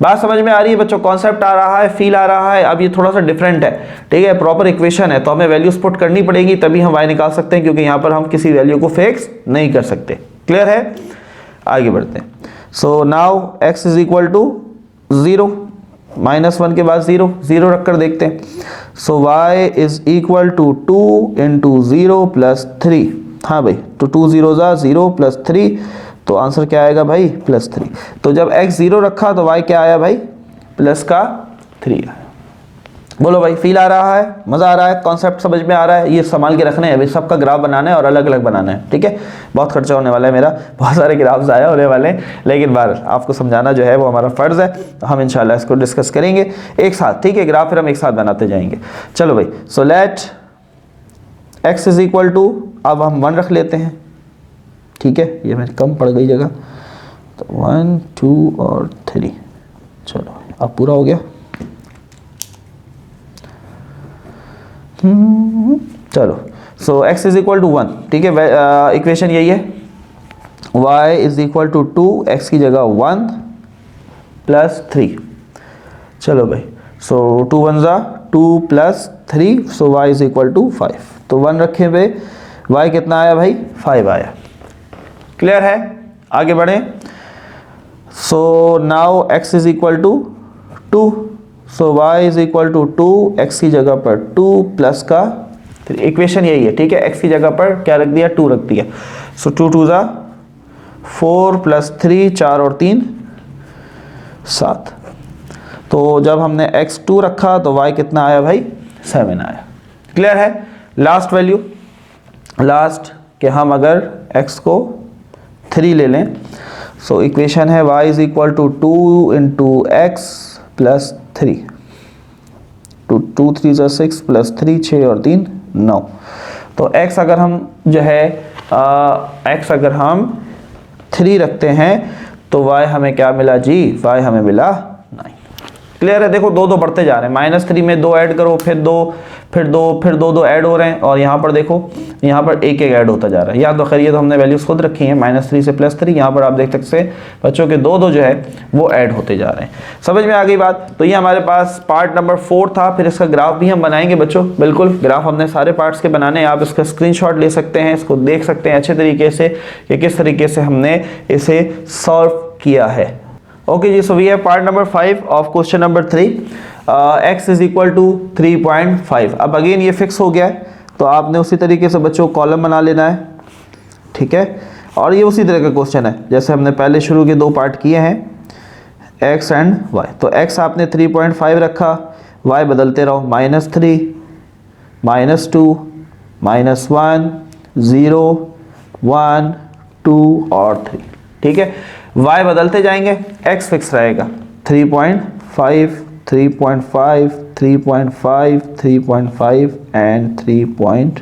बात समझ में आ रही है बच्चों, कॉन्सेप्ट आ रहा है, फील आ रहा है। अब ये थोड़ा सा डिफरेंट है, ठीक है, प्रॉपर इक्वेशन है तो हमें वैल्यूज पुट करनी पड़ेगी, तभी हम y निकाल सकते हैं, क्योंकि यहाँ पर हम किसी वैल्यू को फिक्स नहीं कर सकते। क्लियर है? आगे बढ़ते हैं। So now x is equal to 0, -1 के बाद 0 0 रखकर देखते हैं। So y is equal to 2 into 0 plus 3। हाँ भाई, तो 2 0 0 प्लस 3, तो आंसर क्या आएगा भाई, +3। तो जब x 0 रखा तो y क्या आया भाई, प्लस का 3 आया। बोलो भाई, फील आ रहा है, मज़ा आ रहा है, कॉन्सेप्ट समझ में आ रहा है? ये संभाल के रखना है अभी, सबका ग्राफ बनाना है और अलग अलग बनाना है, ठीक है। बहुत खर्चा होने वाला है मेरा, बहुत सारे ग्राफ्स आया होने वाले हैं, लेकिन बार आपको समझाना जो है वो हमारा फ़र्ज़ है। तो हम इंशाल्लाह इसको डिस्कस करेंगे एक साथ, ठीक है। ग्राफ फिर हम एक साथ बनाते जाएंगे। चलो भाई, so let x is equal to, अब हम 1 रख लेते हैं, ठीक है। ये मेरी कम पड़ गई जगह, तो 1 2 और 3। चलो अब पूरा हो गया। चलो, so x is equal to 1, ठीक है। इक्वेशन यही है, y is equal to 2, x की जगह 1 प्लस 3। चलो भाई, सो 2 1 ज़ा 2 plus 3, so y is equal to 5। तो 1 रखे हुए, y कितना आया भाई? 5 आया। क्लियर है? आगे बढ़े। So now x is equal to 2, so y is equal to 2, x की जगह पर 2 प्लस का, इक्वेशन यही है, ठीक है। x की जगह पर क्या रख दिया? 2 रख दिया। सो 2 2 ज़ा 4 प्लस 3, 4 और 3 7। तो जब हमने x 2 रखा तो y कितना आया भाई? 7 आया। क्लियर है? लास्ट वैल्यू, लास्ट कि हम अगर x को 3 ले लें, सो इक्वेशन है y is equal to 2 into x plus 3। 2 3 ज़ा 6 प्लस 3, 6 और 3 9। तो x अगर हम जो है x अगर हम 3 रखते हैं तो y हमें क्या मिला जी? y हमें मिला 9। क्लियर है? देखो 2 2 बढ़ते जा रहे हैं, -3 में 2 ऐड करो, फिर 2 फिर 2 फिर 2 2 ऐड हो रहे हैं, और यहाँ पर देखो यहाँ पर एक एक ऐड होता जा रहा है। या तो खैर ये तो हमने वैल्यूज खुद रखी हैं, -3 से +3, यहाँ पर आप देख सकते हैं बच्चों के 2 2 जो है वो ऐड होते जा रहे हैं। समझ में आ गई बात? तो ये हमारे पास पार्ट नंबर 4 था। फिर इसका ग्राफ भी हम बनाएंगे बच्चों, बिल्कुल ग्राफ हमने सारे पार्ट्स के बनाने हैं। आप इसका स्क्रीनशॉट ले सकते हैं, इसको देख सकते हैं अच्छे तरीके से कि किस तरीके से हमने इसे सॉल्व किया है। ओके जी, so we have part number 5 of question number 3, x is equal to 3.5। अब अगेन ये फिक्स हो गया है, तो आपने उसी तरीके से बच्चों कॉलम बना लेना है, ठीक है। और ये उसी तरह का क्वेश्चन है जैसे हमने पहले शुरू के 2 पार्ट किए हैं, x एंड y। तो x आपने 3.5 रखा, y बदलते रहो, -3 -2 -1 0 1 2 और 3, ठीक है। y बदलते जाएंगे, x फिक्स रहेगा, 3.5 3.5 3.5 3.5 एंड 3.5।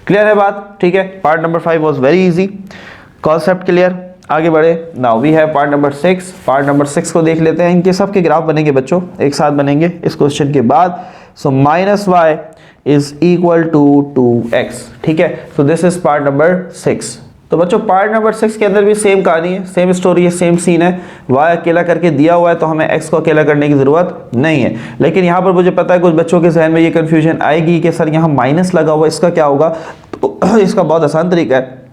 क्लियर है बात? ठीक है। Part number 5 was very easy, concept clear. आगे बढ़े। Now we have part number 6। Part number 6 को देख लेते हैं। इनके सब के ग्राफ बनेंगे बच्चों, एक साथ बनेंगे इस क्वेश्चन के बाद। So -y is equal to 2x, ठीक है। So this is part number 6। तो बच्चों पार्ट नंबर 6 के अंदर भी सेम कहानी है, सेम स्टोरी है, सेम सीन है। y अकेला करके दिया हुआ है तो हमें x को अकेला करने की ज़रूरत नहीं है। लेकिन यहाँ पर मुझे पता है कुछ बच्चों के जहन में ये कन्फ्यूजन आएगी कि सर यहाँ माइनस लगा हुआ, इसका क्या होगा? तो इसका बहुत आसान तरीका है,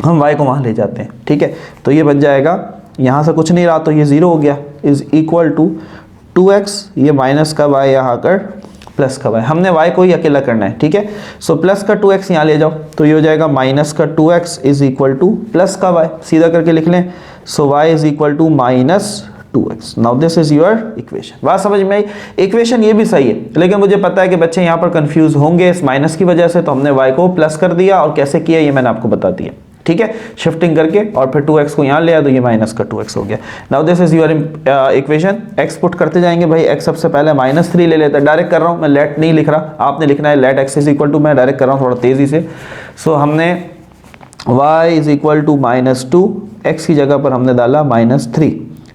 हम y को वहाँ ले जाते हैं, ठीक है। तो ये बन जाएगा, यहाँ से कुछ नहीं रहा तो ये 0 हो गया, इज इक्वल टू 2x, ये माइनस का y यहाँ कर प्लस का y, हमने y को ही अकेला करना है, ठीक है। सो प्लस का 2x यहाँ ले जाओ तो ये हो जाएगा माइनस का 2x is equal to plus का y, सीधा करके लिख लें। So y is equal to -2x। Now this is your equation. बात समझ में आई? इक्वेशन ये भी सही है, लेकिन मुझे पता है कि बच्चे यहाँ पर कंफ्यूज होंगे इस माइनस की वजह से, तो हमने y को प्लस कर दिया, और कैसे किया ये मैंने आपको बता दिया, ठीक है। शिफ्टिंग करके और फिर 2x को यहाँ ले आया तो ये माइनस का 2x हो गया। Now this is your equation. x put करते जाएंगे भाई, x सबसे पहले -3 ले लेता है, डायरेक्ट कर रहा हूँ मैं, लेट नहीं लिख रहा, आपने लिखना है let x is equal to, मैं डायरेक्ट कर रहा हूँ थोड़ा तेजी से। सो हमने y is equal to -2, x की जगह पर हमने डाला -3,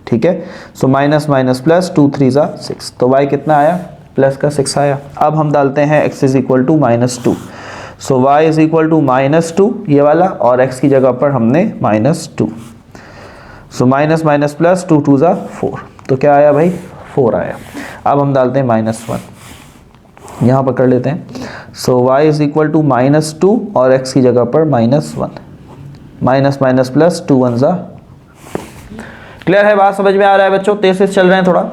ठीक है। सो माइनस माइनस प्लस 2 3 ज़ा 6, तो y कितना आया? प्लस का 6 आया। अब हम डालते हैं x is equal to -2, so y is equal to -2 ये वाला, और x की जगह पर हमने -2। सो माइनस माइनस प्लस 2 2 ज़ा 4, तो क्या आया भाई? 4 आया। अब हम डालते हैं -1, यहाँ पर कर लेते हैं। So y is equal to -2 और x की जगह पर -1, माइनस माइनस प्लस 2 1 ज़ा। क्लियर है? बात समझ में आ रहा है बच्चों? तेज से चल रहे हैं थोड़ा।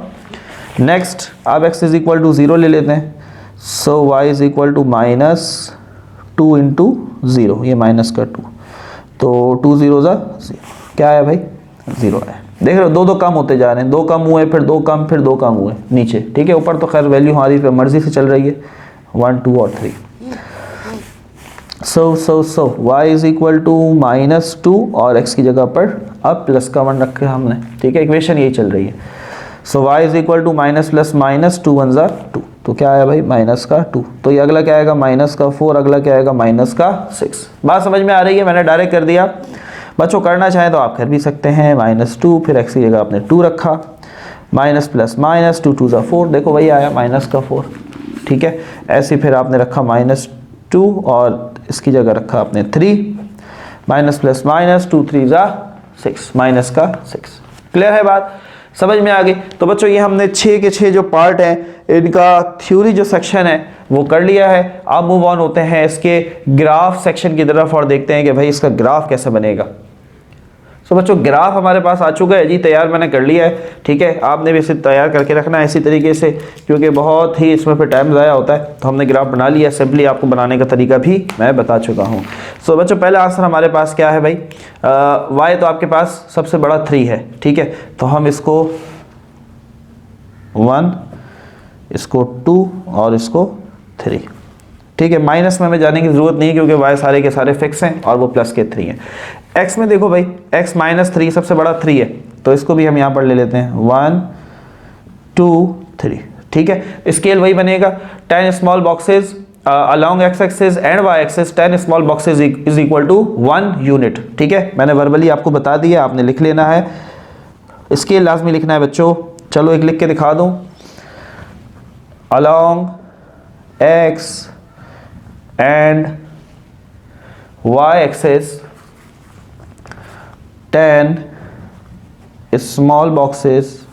नेक्स्ट, अब x इज इक्वल टू 0 ले लेते हैं। So y is equal to -2 into 0, ये माइनस का 2, तो 2 0 ज़ा 0, क्या आया भाई? 0 आया। देख रहे हो, दो दो कम होते जा रहे हैं, दो कम हुए, फिर दो कम, फिर दो कम हुए नीचे, ठीक है। ऊपर तो खैर वैल्यू हमारी मर्जी से चल रही है, 1 2 और 3। So y is equal to -2 और x की जगह पर अब प्लस का 1 रखे हमने, ठीक है। इक्वेशन यही चल रही है। So y is equal to minus plus minus 2 1 2, तो क्या आया भाई माइनस का 2, तो ये अगला क्या आएगा माइनस का 4, अगला क्या आएगा माइनस का 6। बात समझ में आ रही है, मैंने डायरेक्ट कर दिया। बच्चों करना चाहें तो आप कर भी सकते हैं, -2 फिर x की जगह आपने 2 रखा, माइनस प्लस माइनस 2 2 4, देखो वही आया माइनस का 4, ठीक है। ऐसे फिर आपने रखा -2 और इसकी जगह रखा आपने 3, माइनस प्लस माइनस 2 3 6, माइनस का 6। क्लियर है बात, समझ में आ गई। तो बच्चों ये हमने 6 के 6 जो पार्ट हैं इनका थ्योरी जो सेक्शन है वो कर लिया है। अब मूव ऑन होते हैं इसके ग्राफ सेक्शन की तरफ और देखते हैं कि भाई इसका ग्राफ कैसे बनेगा। तो बच्चों ग्राफ हमारे पास आ चुका है जी, तैयार मैंने कर लिया है, ठीक है। आपने भी इसे तैयार करके रखना है इसी तरीके से, क्योंकि बहुत ही इसमें फिर टाइम ज़ाया होता है। तो हमने ग्राफ बना लिया, सिंपली आपको बनाने का तरीका भी मैं बता चुका हूँ। सो बच्चों पहला आंसर हमारे पास क्या है भाई, y तो आपके पास सबसे बड़ा 3 है, ठीक है। तो हम इसको 1, इसको 2 और इसको 3, ठीक है। माइनस में हमें जाने की जरूरत नहीं क्योंकि y सारे के सारे फिक्स हैं और वो प्लस के 3 हैं। x में देखो भाई x -3 सबसे बड़ा 3 है, तो इसको भी हम यहाँ पर ले लेते हैं 1 2 3, ठीक है। स्केल वही बनेगा 10 small boxes along x axis and y axis 10 small boxes is equal to 1 unit, ठीक है। मैंने वर्बली आपको बता दिया, आपने लिख लेना है, स्केल लाजमी लिखना है बच्चों। चलो एक लिख के दिखा दूं, along x and y axis 10 small boxes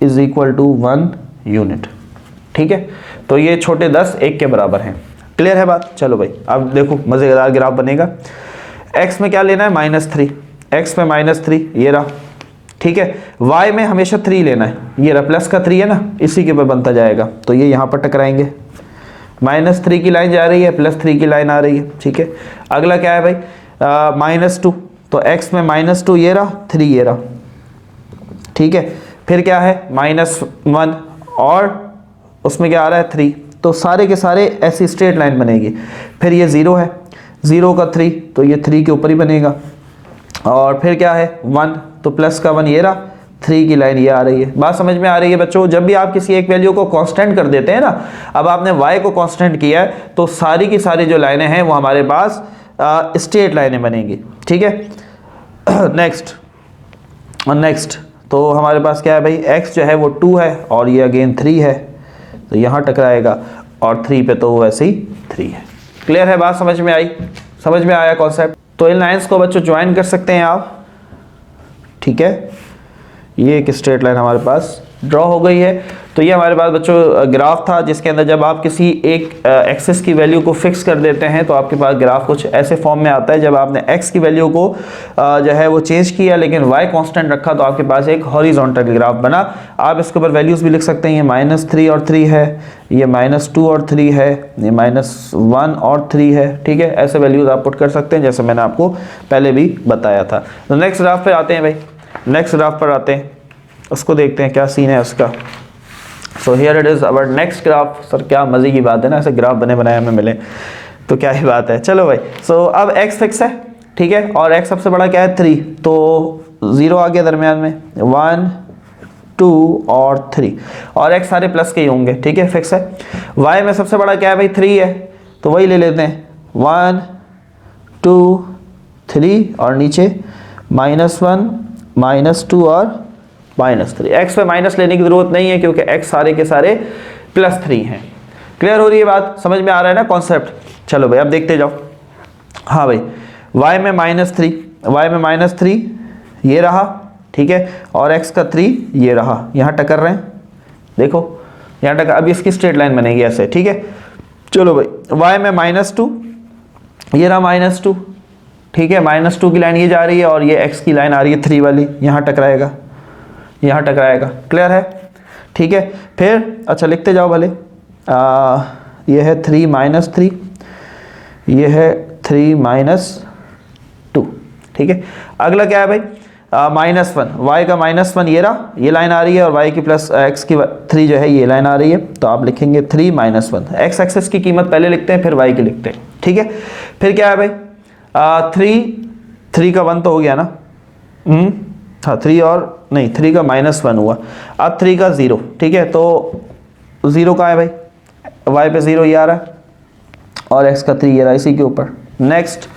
is equal to 1 unit, ठीक है। तो ये छोटे 10 1 के बराबर हैं। क्लियर है बात। चलो भाई अब देखो मजेदार ग्राफ बनेगा। x में क्या लेना है -3, x में -3 ये रहा, ठीक है। y में हमेशा 3 लेना है, ये रहा प्लस का 3 है ना, इसी के ऊपर बनता जाएगा, तो ये यहाँ पर टकराएंगे। -3 की लाइन जा रही है, +3 की लाइन आ रही है, ठीक है। अगला क्या है भाई -2, तो x में -2 ये रहा, 3 ये रहा, ठीक है। फिर क्या है -1 और उसमें क्या आ रहा है 3, तो सारे के सारे ऐसी स्ट्रेट लाइन बनेगी। फिर ये 0 है, 0 का 3, तो ये 3 के ऊपर ही बनेगा। और फिर क्या है 1, तो प्लस का 1 ये रहा, 3 की लाइन ये आ रही है। बात समझ में आ रही है बच्चों। जब भी आप किसी एक वैल्यू को कांस्टेंट कर देते हैं ना, अब आपने y को कांस्टेंट किया है तो सारी की सारी जो लाइनें हैं वो हमारे पास स्ट्रेट लाइनें बनेंगी, ठीक है। नेक्स्ट तो हमारे पास क्या है भाई, x जो है वो 2 है और ये अगेन 3 है, तो यहाँ टकराएगा, और 3 पे तो वैसे ही 3 है। क्लियर है बात, समझ में आई, समझ में आया कॉन्सेप्ट। तो इन लाइंस को बच्चों ज्वाइन कर सकते हैं आप, ठीक है। ये एक स्ट्रेट लाइन हमारे पास ड्रॉ हो गई है। तो ये हमारे पास बच्चों ग्राफ था जिसके अंदर जब आप किसी एक एक्सिस की वैल्यू को फिक्स कर देते हैं तो आपके पास ग्राफ कुछ ऐसे फॉर्म में आता है। जब आपने x की वैल्यू को जो है वो चेंज किया लेकिन y कांस्टेंट रखा तो आपके पास एक हॉरिजॉन्टल ग्राफ बना। आप इसके ऊपर वैल्यूज़ भी लिख सकते हैं, ये -3 और 3 है, ये -2 और 3 है, ये -1 और 3 है, ठीक है। ऐसे वैल्यूज़ आप पुट कर सकते हैं जैसे मैंने आपको पहले भी बताया था। तो नेक्स्ट ग्राफ पर आते हैं भाई, नेक्स्ट ग्राफ पर आते हैं, उसको देखते हैं क्या सीन है उसका। सो here it is our next graph. Sir क्या मज़े की बात है ना, ऐसे ग्राफ बने बनाए हमें मिले तो क्या ही बात है। चलो भाई, सो अब x फिक्स है, ठीक है, और x सबसे बड़ा क्या है 3, तो 0 आ गया दरमियान में, 1 2 और 3, और x सारे प्लस के ही होंगे, ठीक है, फिक्स है। y में सबसे बड़ा क्या है भाई 3 है, तो वही ले लेते हैं 1 2 3 और नीचे -1 -2 और -3। x पे माइनस लेने की जरूरत नहीं है क्योंकि x सारे के सारे +3 हैं। क्लियर हो रही है बात, समझ में आ रहा है ना कॉन्सेप्ट। चलो भाई अब देखते जाओ। हाँ भाई y में -3, y में -3 ये रहा, ठीक है, और x का 3 ये रहा, यहाँ टकर रहे हैं, देखो यहाँ टकर। अब इसकी स्ट्रेट लाइन बनेगी ऐसे, ठीक है। चलो भाई y में -2 ये रहा -2, ठीक है, -2 की लाइन ये जा रही है और ये x की लाइन आ रही है 3 वाली, यहाँ टकराएगा, यहाँ टकराएगा। क्लियर है, ठीक है। फिर अच्छा लिखते जाओ भले, ये है 3 -3, ये है 3 -2, ठीक है। अगला क्या है भाई -1, y का -1 ये रहा, ये लाइन आ रही है, और y की प्लस x की 3 जो है ये लाइन आ रही है, तो आप लिखेंगे 3 -1। x एक्सिस की कीमत पहले लिखते हैं, फिर y की लिखते हैं, ठीक है। फिर क्या है भाई, 3 का 1 तो हो गया ना, हाँ 3 और नहीं, 3 का -1 हुआ, अब 3 का 0, ठीक है। तो 0 कहाँ है भाई, y पे 0 ये आ रहा है, और x का 3 ये रहा इसी के ऊपर। नेक्स्ट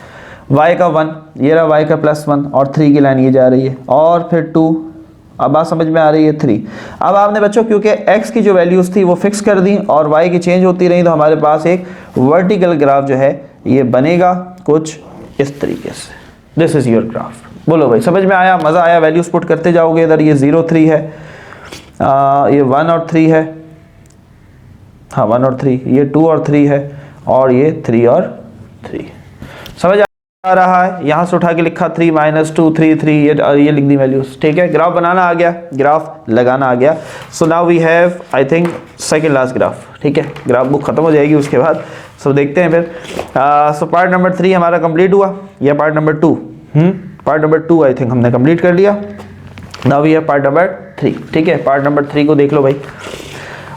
y का 1 ये रहा, y का +1, और 3 की लाइन ये जा रही है, और फिर 2, अब बात समझ में आ रही है 3। अब आपने बच्चों क्योंकि x की जो वैल्यूज़ थी वो फिक्स कर दी और y की चेंज होती रही, तो हमारे पास एक वर्टिकल ग्राफ जो है ये बनेगा कुछ इस तरीके से। This is your graph. बोलो भाई समझ में आया, मज़ा आया? वैल्यूज़ पुट करते जाओगे, इधर ये 0 3 है, ये 1 और 3 है, हाँ 1 और 3, ये 2 और 3 है, और ये 3 और 3। समझ आ रहा है? यहाँ से उठा के लिखा 3 -2 3 3, ये लिख दी वैल्यूज, ठीक है। ग्राफ बनाना आ गया, ग्राफ लगाना आ गया। So now we have I think second last graph, ठीक है। ग्राफ बुक खत्म हो जाएगी उसके बाद, सो देखते हैं फिर। सो पार्ट नंबर 3 हमारा कंप्लीट हुआ, या part number 2, part number 2 I think हमने कंप्लीट कर लिया। Now we have part number 3, ठीक है। पार्ट नंबर 3 को देख लो भाई,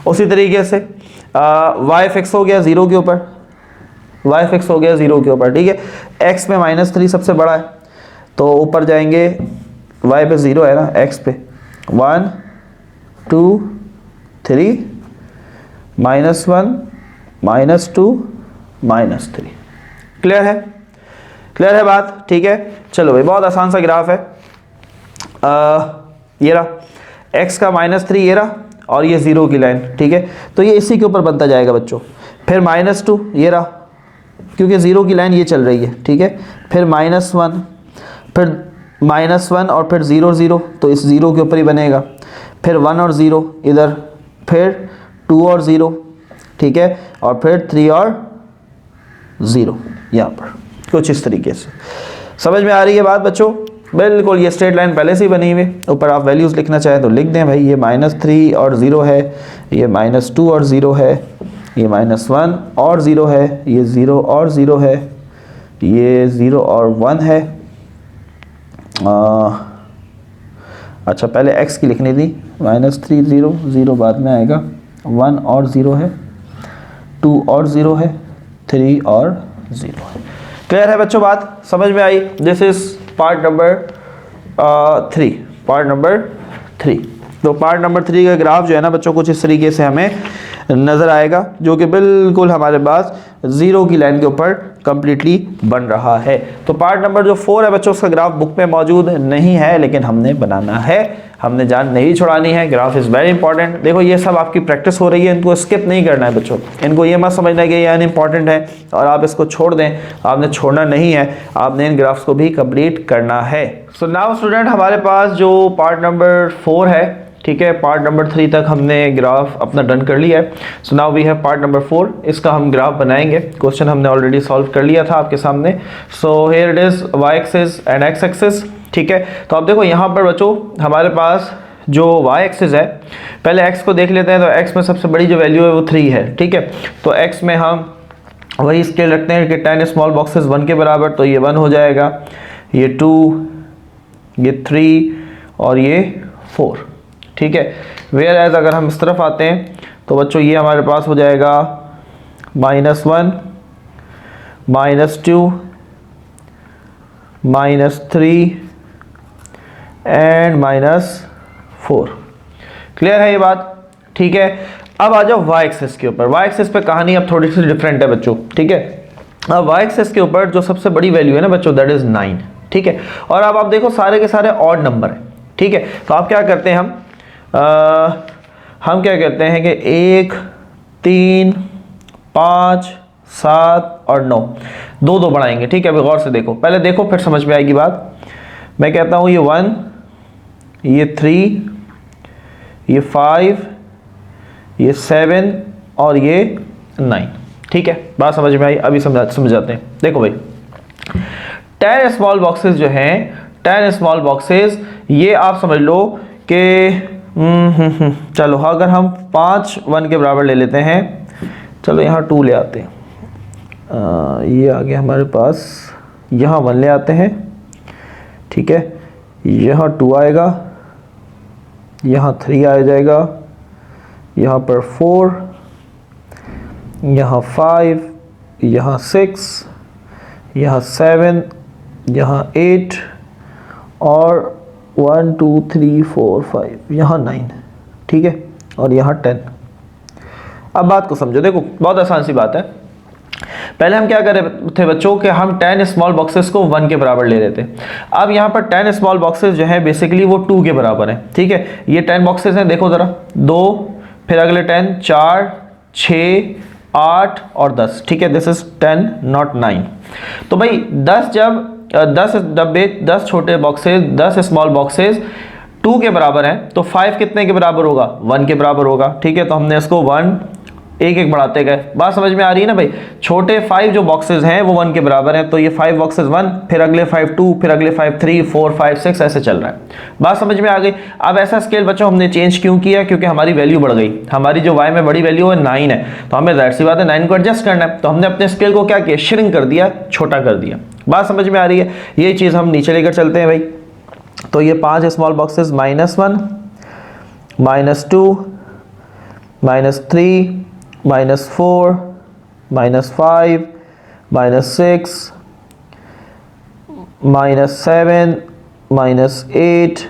उसी तरीके से y फिक्स हो गया 0 के ऊपर, y फिक्स हो गया 0 के ऊपर, ठीक है। x में -3 सबसे बड़ा है, तो ऊपर जाएंगे, y पे 0 है ना, x पे 1 2 3 -1 -2 -3। क्लियर है? क्लियर है बात? ठीक है। चलो भाई बहुत आसान सा ग्राफ है। ये रहा x का -3 ये रहा, और ये 0 की लाइन, ठीक है। तो ये इसी के ऊपर बनता जाएगा बच्चों। फिर -2 ये रहा, क्योंकि 0 की लाइन ये चल रही है, ठीक है। फिर -1, फिर -1 और फिर 0 0, तो इस 0 के ऊपर ही बनेगा। फिर 1 और 0 इधर, फिर 2 और 0, ठीक है, और फिर 3 और 0 यहाँ पर, कुछ इस तरीके से। समझ में आ रही है बात बच्चों? बिल्कुल, ये स्ट्रेट लाइन पहले से ही बनी हुई है। ऊपर आप वैल्यूज़ लिखना चाहें तो लिख दें भाई, ये -3 और 0 है, ये -2 और 0 है, ये -1 और 0 है, ये 0 और 0 है, ये 0 और 1 है। अच्छा पहले x की लिखनी थी, -3 0 0 बाद में आएगा, 1 और 0 है, 2 और 0 है, 3 और 0 है। क्लियर है बच्चों बात? समझ में आई? This is part number 3, part number 3। तो पार्ट नंबर 3 का ग्राफ जो है ना बच्चों कुछ इस तरीके से हमें नज़र आएगा, जो कि बिल्कुल हमारे पास 0 की लाइन के ऊपर कंप्लीटली बन रहा है। तो पार्ट नंबर जो 4 है बच्चों, उसका ग्राफ बुक में मौजूद नहीं है, लेकिन हमने बनाना है, हमने जान नहीं छुड़ानी है। Graph is very important. देखो ये सब आपकी प्रैक्टिस हो रही है, इनको स्किप नहीं करना है बच्चों। इनको ये मत समझना कि ये अनइम्पॉर्टेंट है और आप इसको छोड़ दें, आपने छोड़ना नहीं है, आपने इन ग्राफ्स को भी कंप्लीट करना है। सो नाउ स्टूडेंट, हमारे पास जो पार्ट नंबर 4 है, ठीक है, पार्ट नंबर 3 तक हमने ग्राफ अपना डन कर लिया है। So now we have part number 4, इसका हम ग्राफ बनाएंगे। क्वेश्चन हमने ऑलरेडी सॉल्व कर लिया था आपके सामने। सो here it is y axis and x axis, ठीक है। तो अब देखो यहाँ पर बच्चों हमारे पास जो y एक्सिस है, पहले x को देख लेते हैं। तो x में सबसे बड़ी जो वैल्यू है वो 3 है, ठीक है। तो x में हम वही स्केल रखते हैं कि 10 स्मॉल बॉक्सेस 1 के बराबर, तो ये 1 हो जाएगा, ये 2, ये 3 और ये 4, ठीक है। वेयर एज अगर हम इस तरफ आते हैं तो बच्चों ये हमारे पास हो जाएगा -1 -2 -3 एंड -4। क्लियर है ये बात? ठीक है। अब आ जाओ y एक्सिस के ऊपर। y एक्सिस पे कहानी अब थोड़ी सी डिफरेंट है बच्चों, ठीक है। अब y एक्सिस के ऊपर जो सबसे बड़ी वैल्यू है ना बच्चों, दैट इज 9, ठीक है। और अब आप देखो सारे के सारे ऑड नंबर है, ठीक है। तो आप क्या करते हैं, हम क्या कहते हैं कि 1 3 5 7 और 9 दो दो बढ़ाएंगे, ठीक है। अभी गौर से देखो, पहले देखो फिर समझ में आएगी बात। मैं कहता हूँ ये 1, ये 3, ये 5, ये 7 और ये 9, ठीक है। बात समझ में आई? अभी समझाते हैं। देखो भाई 10 स्मॉल बॉक्सेस जो हैं, 10 स्मॉल बॉक्सेस, ये आप समझ लो कि चलो अगर हम 5 1 के बराबर ले लेते हैं, चलो यहाँ 2 ले आते हैं, ये आ गया हमारे पास, यहाँ 1 ले आते हैं, ठीक है। यहाँ 2 आएगा, यहाँ 3 आ जाएगा, यहाँ पर 4, यहाँ 5, यहाँ 6, यहाँ 7, यहाँ 8 और 1 2 3 4 5, यहाँ 9, ठीक है, और यहाँ 10। अब बात को समझो, देखो बहुत आसान सी बात है। पहले हम क्या कर रहे थे बच्चों कि हम 10 स्मॉल बॉक्सेस को 1 के बराबर ले रहे थे। अब यहाँ पर 10 स्मॉल बॉक्सेस जो है बेसिकली वो 2 के बराबर है, ठीक है। ये 10 बॉक्सेस हैं, देखो ज़रा, 2, फिर अगले 10, 4, 6, 8 और 10, ठीक है। This is 10 not 9। तो भाई 10 जब 10 डब्बे, 10 छोटे बॉक्सेस, 10 स्मॉल बॉक्सेस 2 के बराबर हैं, तो 5 कितने के बराबर होगा? 1 के बराबर होगा, ठीक है। तो हमने इसको 1 एक एक बढ़ाते गए। बात समझ में आ रही है ना भाई? छोटे 5 जो बॉक्सेस हैं वो 1 के बराबर हैं, तो ये 5 बॉक्सेस 1, फिर अगले 5 2, फिर अगले 5 3 4 5 6 ऐसे चल रहा है। बात समझ में आ गई? अब ऐसा स्केल बच्चों हमने चेंज क्यों किया? क्योंकि हमारी वैल्यू बढ़ गई। हमारी जो y में बड़ी वैल्यू है 9 है, तो हमें जाहिर सी बात है 9 को एडजस्ट करना है, तो हमने अपने स्केल को क्या किया? श्रिंक कर दिया, छोटा कर दिया। बात समझ में आ रही है? ये चीज़ हम नीचे लेकर चलते हैं भाई। तो ये 5 स्मॉल बॉक्सेस -1, -2, -3, -4, -5, -6, -7, -8,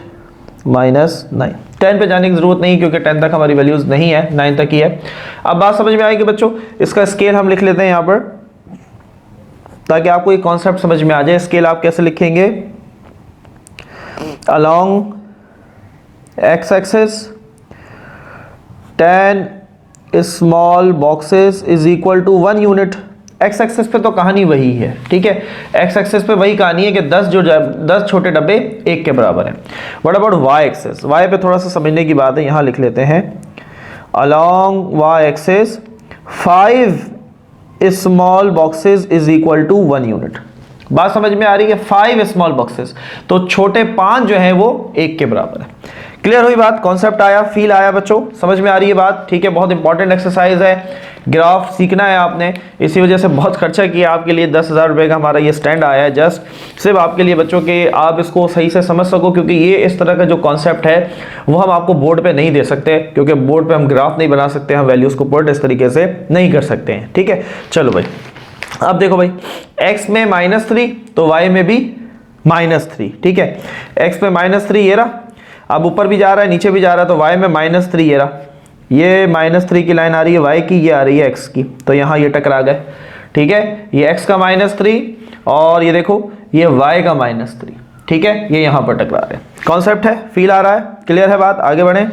-9। 10 पे जाने की जरूरत नहीं क्योंकि 10 तक हमारी वैल्यूज नहीं है, 9 तक ही है। अब बात समझ में आएगी बच्चों, इसका स्केल हम लिख लेते हैं यहाँ पर ताकि आपको ये कॉन्सेप्ट समझ में आ जाए। स्केल आप कैसे लिखेंगे? Along x axis 10 small boxes is equal to 1 unit. X axis पे तो कहानी वही है, ठीक है। एक्स एक्सिस पे वही कहानी है कि 10 छोटे डब्बे 1 के बराबर हैं। What about Y axis? Y पे थोड़ा सा समझने की बात है, यहां लिख लेते हैं along Y axis 5 small boxes is equal to 1 unit. बात समझ में आ रही है? 5 स्मॉल बॉक्सेस, तो छोटे 5 जो है वो 1 के बराबर है। क्लियर हुई बात? कॉन्सेप्ट आया, फील आया बच्चों? समझ में आ रही है बात? ठीक है, बहुत इंपॉर्टेंट एक्सरसाइज है, ग्राफ सीखना है आपने, इसी वजह से बहुत खर्चा किया आपके लिए। 10,000 रुपये का हमारा ये स्टैंड आया है जस्ट सिर्फ आपके लिए बच्चों के, आप इसको सही से समझ सको, क्योंकि ये इस तरह का जो कॉन्सेप्ट है वो हम आपको बोर्ड पे नहीं दे सकते, क्योंकि बोर्ड पे हम ग्राफ नहीं बना सकते, हम वैल्यूज़ को पुट इस तरीके से नहीं कर सकते हैं, ठीक है। चलो भाई, अब देखो भाई, x में -3 तो y में भी -3, ठीक है। x में -3 ये रहा, अब ऊपर भी जा रहा है नीचे भी जा रहा है, तो y में -3 ये रहा, ये -3 की लाइन आ रही है y की, ये आ रही है x की, तो यहाँ ये टकरा गए, ठीक है। ये x का -3 और ये देखो ये y का -3, ठीक है, ये यहाँ पर टकरा रहे हैं। कॉन्सेप्ट है, फील आ रहा है? क्लियर है बात? आगे बढ़ें।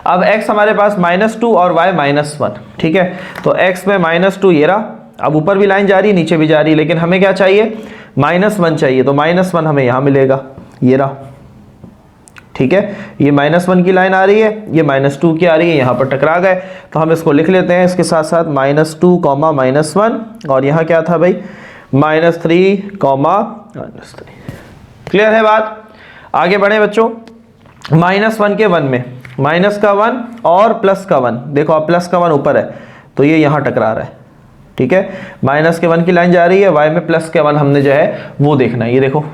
अब x हमारे पास -2 और y -1, ठीक है। तो x में -2 ये रहा, अब ऊपर भी लाइन जा रही है नीचे भी जा रही है, लेकिन हमें क्या चाहिए? -1 चाहिए, तो -1 हमें यहाँ मिलेगा, ये रहा, ठीक है। ये -1 की लाइन आ रही है, ये -2 की आ रही है, यहाँ पर टकरा गए, तो हम इसको लिख लेते हैं इसके साथ साथ -2, -1, और यहाँ क्या था भाई? -3, -3। क्लियर है बात? आगे बढ़े बच्चों। -1 के 1 में माइनस का 1 और प्लस का 1, देखो अब प्लस का 1 ऊपर है तो ये यहाँ टकरा रहा है, ठीक है। माइनस के 1 की लाइन जा रही है, y में प्लस के 1 हमने जो है वो देखना है, ये देखो,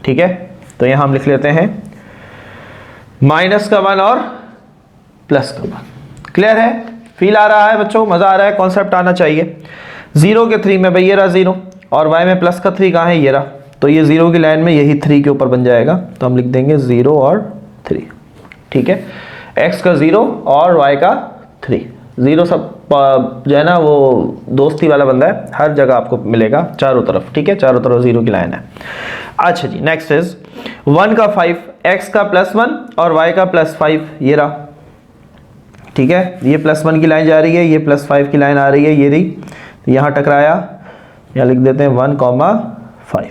ठीक है। तो यहाँ हम लिख लेते हैं -1 और प्लस का 1। क्लियर है? फील आ रहा है बच्चों? मज़ा आ रहा है? कॉन्सेप्ट आना चाहिए। 0 के 3 में भाई ये रहा 0, और y में प्लस का 3 कहाँ है? ये रहा, तो ये 0 की लाइन में यही 3 के ऊपर बन जाएगा, तो हम लिख देंगे 0 और 3, ठीक है। x का 0 और y का 3। 0 सब जो है ना वो दोस्ती वाला बंदा है, हर जगह आपको मिलेगा चारों तरफ, ठीक है, चारों तरफ 0 की लाइन है। अच्छा जी, नेक्स्ट इज 1 का 5, x का +1 और y का +5, ये रहा, ठीक है। ये +1 की लाइन जा रही है, ये +5 की लाइन आ रही है, ये रही, यहाँ टकराया, यहाँ लिख देते हैं 1,5,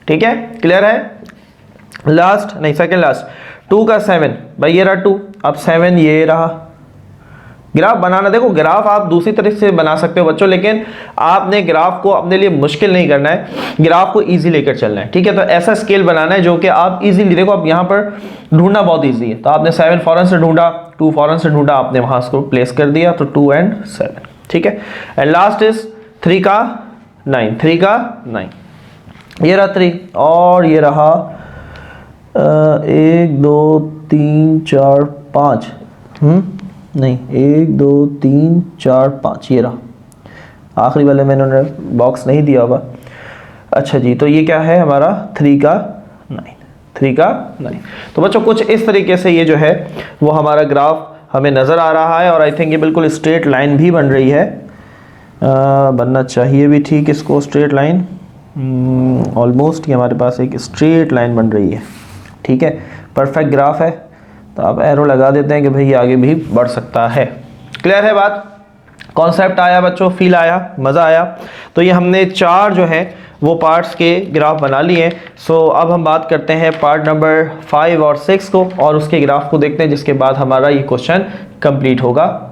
ठीक है। क्लियर है? लास्ट नहीं, सेकंड लास्ट 2 का 7, भाई ये रहा 2, अब 7 ये रहा। ग्राफ बनाना, देखो ग्राफ आप दूसरी तरह से बना सकते हो बच्चों, लेकिन आपने ग्राफ को अपने लिए मुश्किल नहीं करना है, ग्राफ को इजी लेकर चलना है, ठीक है। तो ऐसा स्केल बनाना है जो कि आप इजीली, देखो अब यहाँ पर ढूंढना बहुत इजी है, तो आपने 7 फौरन से ढूंढा, 2 फौरन से ढूंढा, आपने वहां उसको प्लेस कर दिया, तो 2 and 7, ठीक है। एंड लास्ट इज 3 का 9, 3 का 9, ये रहा 3 और ये रहा 1 2 3 4 5, नहीं 1 2 3 4 5, ये रहा आखिरी वाले में इन्होंने बॉक्स नहीं दिया होगा। अच्छा जी, तो ये क्या है हमारा 3 का 9। तो बच्चों कुछ इस तरीके से ये जो है वो हमारा ग्राफ हमें नज़र आ रहा है, और आई थिंक ये बिल्कुल स्ट्रेट लाइन भी बन रही है, बनना चाहिए भी ठीक इसको स्ट्रेट लाइन, ऑलमोस्ट ये हमारे पास एक स्ट्रेट लाइन बन रही है। ठीक है, परफेक्ट ग्राफ है, तो आप एरो लगा देते हैं कि भाई ये आगे भी बढ़ सकता है। क्लियर है बात, कॉन्सेप्ट आया बच्चों, फील आया, मज़ा आया। तो ये हमने 4 जो है वो पार्ट्स के ग्राफ बना लिए। सो अब हम बात करते हैं पार्ट नंबर 5 और 6 को, और उसके ग्राफ को देखते हैं, जिसके बाद हमारा ये क्वेश्चन कंप्लीट होगा।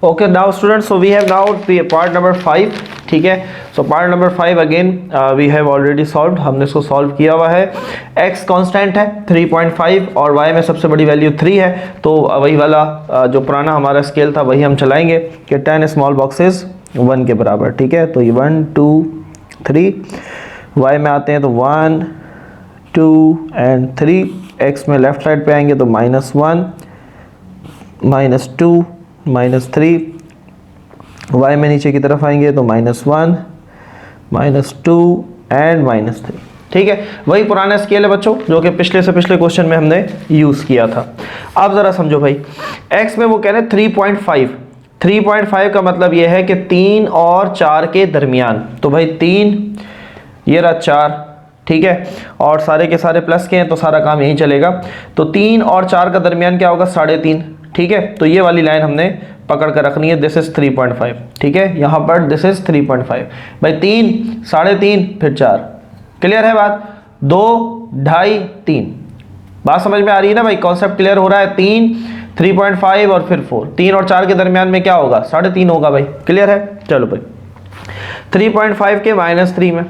Okay now students, so we have now part number 5। ठीक है, so part number 5 again we have already solved, हमने इसको सॉल्व किया हुआ है। x कांस्टेंट है 3.5 और y में सबसे बड़ी वैल्यू 3 है, तो वही वाला जो पुराना हमारा स्केल था वही हम चलाएंगे कि 10 स्मॉल बॉक्सेस 1 के बराबर। ठीक है, तो ये 1 2 3, y में आते हैं तो 1 2 एंड 3, x में लेफ्ट साइड पे आएंगे तो -1 -2 -3, y में नीचे की तरफ आएंगे तो -1 -2 एंड -3। ठीक है, वही पुराना स्केल है बच्चों जो कि पिछले से पिछले क्वेश्चन में हमने यूज़ किया था। अब ज़रा समझो भाई, x में वो कह रहे हैं 3.5 का मतलब ये है कि 3 और 4 के दरमियान, तो भाई 3 ये रहा 4, ठीक है, और सारे के सारे प्लस के हैं तो सारा काम यहीं चलेगा। तो 3 और 4 का दरमियान क्या होगा 3.5। ठीक है, तो ये वाली लाइन हमने पकड़ कर रखनी है, दिस इज 3.5। ठीक है, यहाँ पर दिस इज 3.5, भाई 3 3.5 फिर 4। क्लियर है बात, 2 2.5 3, बात समझ में आ रही है ना भाई, कॉन्सेप्ट क्लियर हो रहा है। 3 3.5 और फिर 4, 3 और 4 के दरमियान में क्या होगा 3.5 होगा भाई। क्लियर है, चलो भाई 3.5 के -3 में,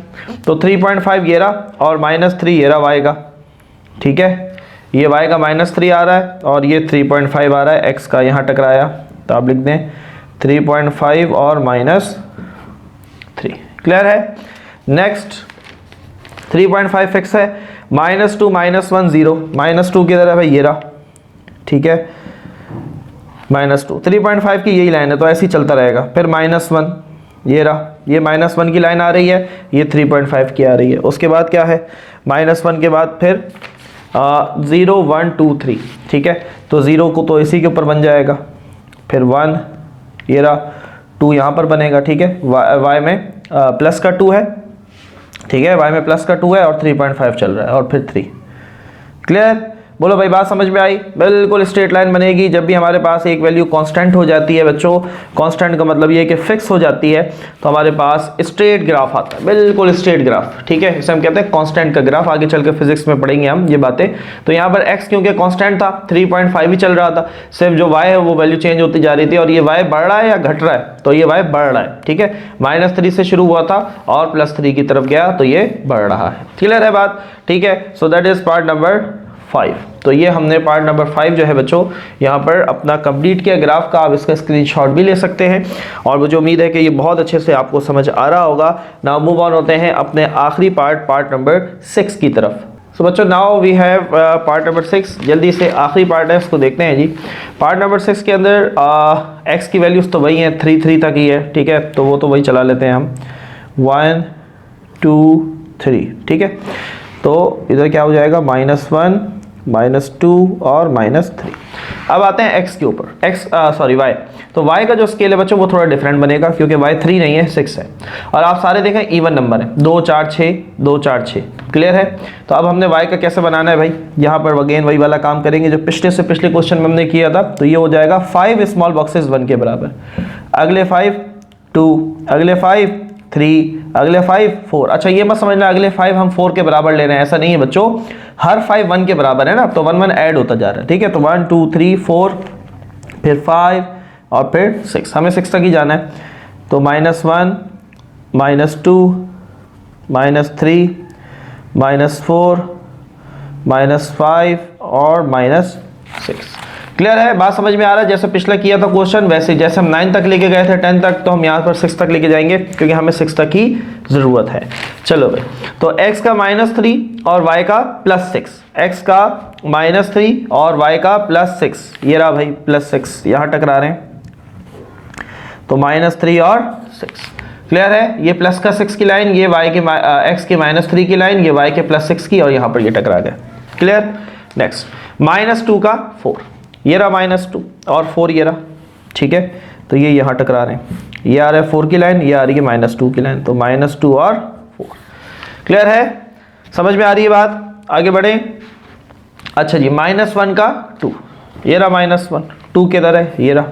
तो 3.5 ये रहा और -3 ये रहा y का। ठीक है, ये y का -3 आ रहा है और ये 3.5 आ रहा है, x का यहाँ टकराया, तो आप लिख दें 3.5 और -3। क्लियर है, नेक्स्ट 3.5 फिक्स है, -2 -1 0, -2 किधर है भाई ये रहा। ठीक है, -2 3.5 की यही लाइन है तो ऐसे ही चलता रहेगा। फिर -1 ये रहा, ये -1 की लाइन आ रही है, ये 3.5 की आ रही है। उसके बाद क्या है, -1 के बाद फिर 0 1 2 3। ठीक है, तो 0 को तो इसी के ऊपर बन जाएगा, फिर 1 ये रहा, 2 यहाँ पर बनेगा। ठीक है, y में प्लस का 2 है। ठीक है, y में प्लस का 2 है और 3.5 चल रहा है और फिर 3। क्लियर, बोलो भाई बात समझ में आई। बिल्कुल स्ट्रेट लाइन बनेगी जब भी हमारे पास एक वैल्यू कांस्टेंट हो जाती है बच्चों। कांस्टेंट का मतलब ये है कि फिक्स हो जाती है, तो हमारे पास स्ट्रेट ग्राफ आता है, बिल्कुल स्ट्रेट ग्राफ। ठीक है, इसे हम कहते हैं कांस्टेंट का ग्राफ। आगे चल के फिजिक्स में पढ़ेंगे हम ये बातें। तो यहाँ पर x क्योंकि कांस्टेंट था, 3.5 ही चल रहा था, सिर्फ जो y है वो वैल्यू चेंज होती जा रही थी, और ये y बढ़ रहा है या घट रहा है, तो ये y बढ़ रहा है। ठीक है, -3 से शुरू हुआ था और +3 की तरफ गया तो ये बढ़ रहा है। क्लियर है बात, ठीक है। So that is part number 5। तो ये हमने पार्ट नंबर 5 जो है बच्चों यहाँ पर अपना कंप्लीट किया ग्राफ का। आप इसका स्क्रीनशॉट भी ले सकते हैं, और मुझे उम्मीद है कि ये बहुत अच्छे से आपको समझ आ रहा होगा। नाउ मूव ऑन होते हैं अपने आखिरी पार्ट नंबर 6 की तरफ। सो बच्चों now we have part number 6। जल्दी से आखिरी पार्ट है, उसको देखते हैं जी। पार्ट नंबर 6 के अंदर x की वैल्यूज़ तो वही हैं, 3 तक ही है। ठीक है, तो वो तो वही चला लेते हैं हम, 1 2 3। ठीक है, तो इधर क्या हो जाएगा, -1 -2 और -3। अब आते हैं x के ऊपर, y। तो y का जो स्केल है बच्चों वो थोड़ा डिफरेंट बनेगा, क्योंकि y 3 नहीं है 6 है, और आप सारे देखें इवन नंबर है, 2 4 6 2 4 6। क्लियर है, तो अब हमने y का कैसे बनाना है भाई, यहाँ पर अगेन वही वाला काम करेंगे जो पिछले से पिछले क्वेश्चन में हमने किया था। तो ये हो जाएगा 5 स्मॉल बॉक्सेस 1 के बराबर, अगले 5 2, अगले 5 3, अगले 5 4। अच्छा ये मत समझना अगले 5 हम 4 के बराबर ले रहे हैं, ऐसा नहीं है बच्चों, हर 5 1 के बराबर है ना, तो 1 1 ऐड होता जा रहा है। ठीक है, तो 1 2 3 4 फिर 5 और फिर 6, हमें 6 तक ही जाना है। तो -1 -2 -3 -4 -5 और -6। क्लियर है, बात समझ में आ रहा है। जैसे पिछला किया था क्वेश्चन, वैसे जैसे हम 9 तक लेके गए थे 10 तक, तो हम यहाँ पर 6 तक लेके जाएंगे क्योंकि हमें 6 तक की जरूरत है। चलो भाई, तो x का -3 और y का +6, x का -3 और y का +6, ये रहा भाई +6, यहाँ टकरा रहे हैं, तो -3 और 6। क्लियर है, ये प्लस का 6 की लाइन, ये y के x के -3 की लाइन, ये y के +6 की, और यहाँ पर ये टकरा गया। क्लियर। नेक्स्ट, -2 का 4, ये रहा -2 और 4 ये रहा, ठीक है, तो ये यहाँ टकरा रहे हैं, ये आ रहा है 4 की लाइन, ये आ रही है -2 की लाइन, तो -2 और 4। क्लियर है, समझ में आ रही है बात, आगे बढ़े। अच्छा जी, -1 का 2, ये रहा -1, 2 किधर है, ये रहा,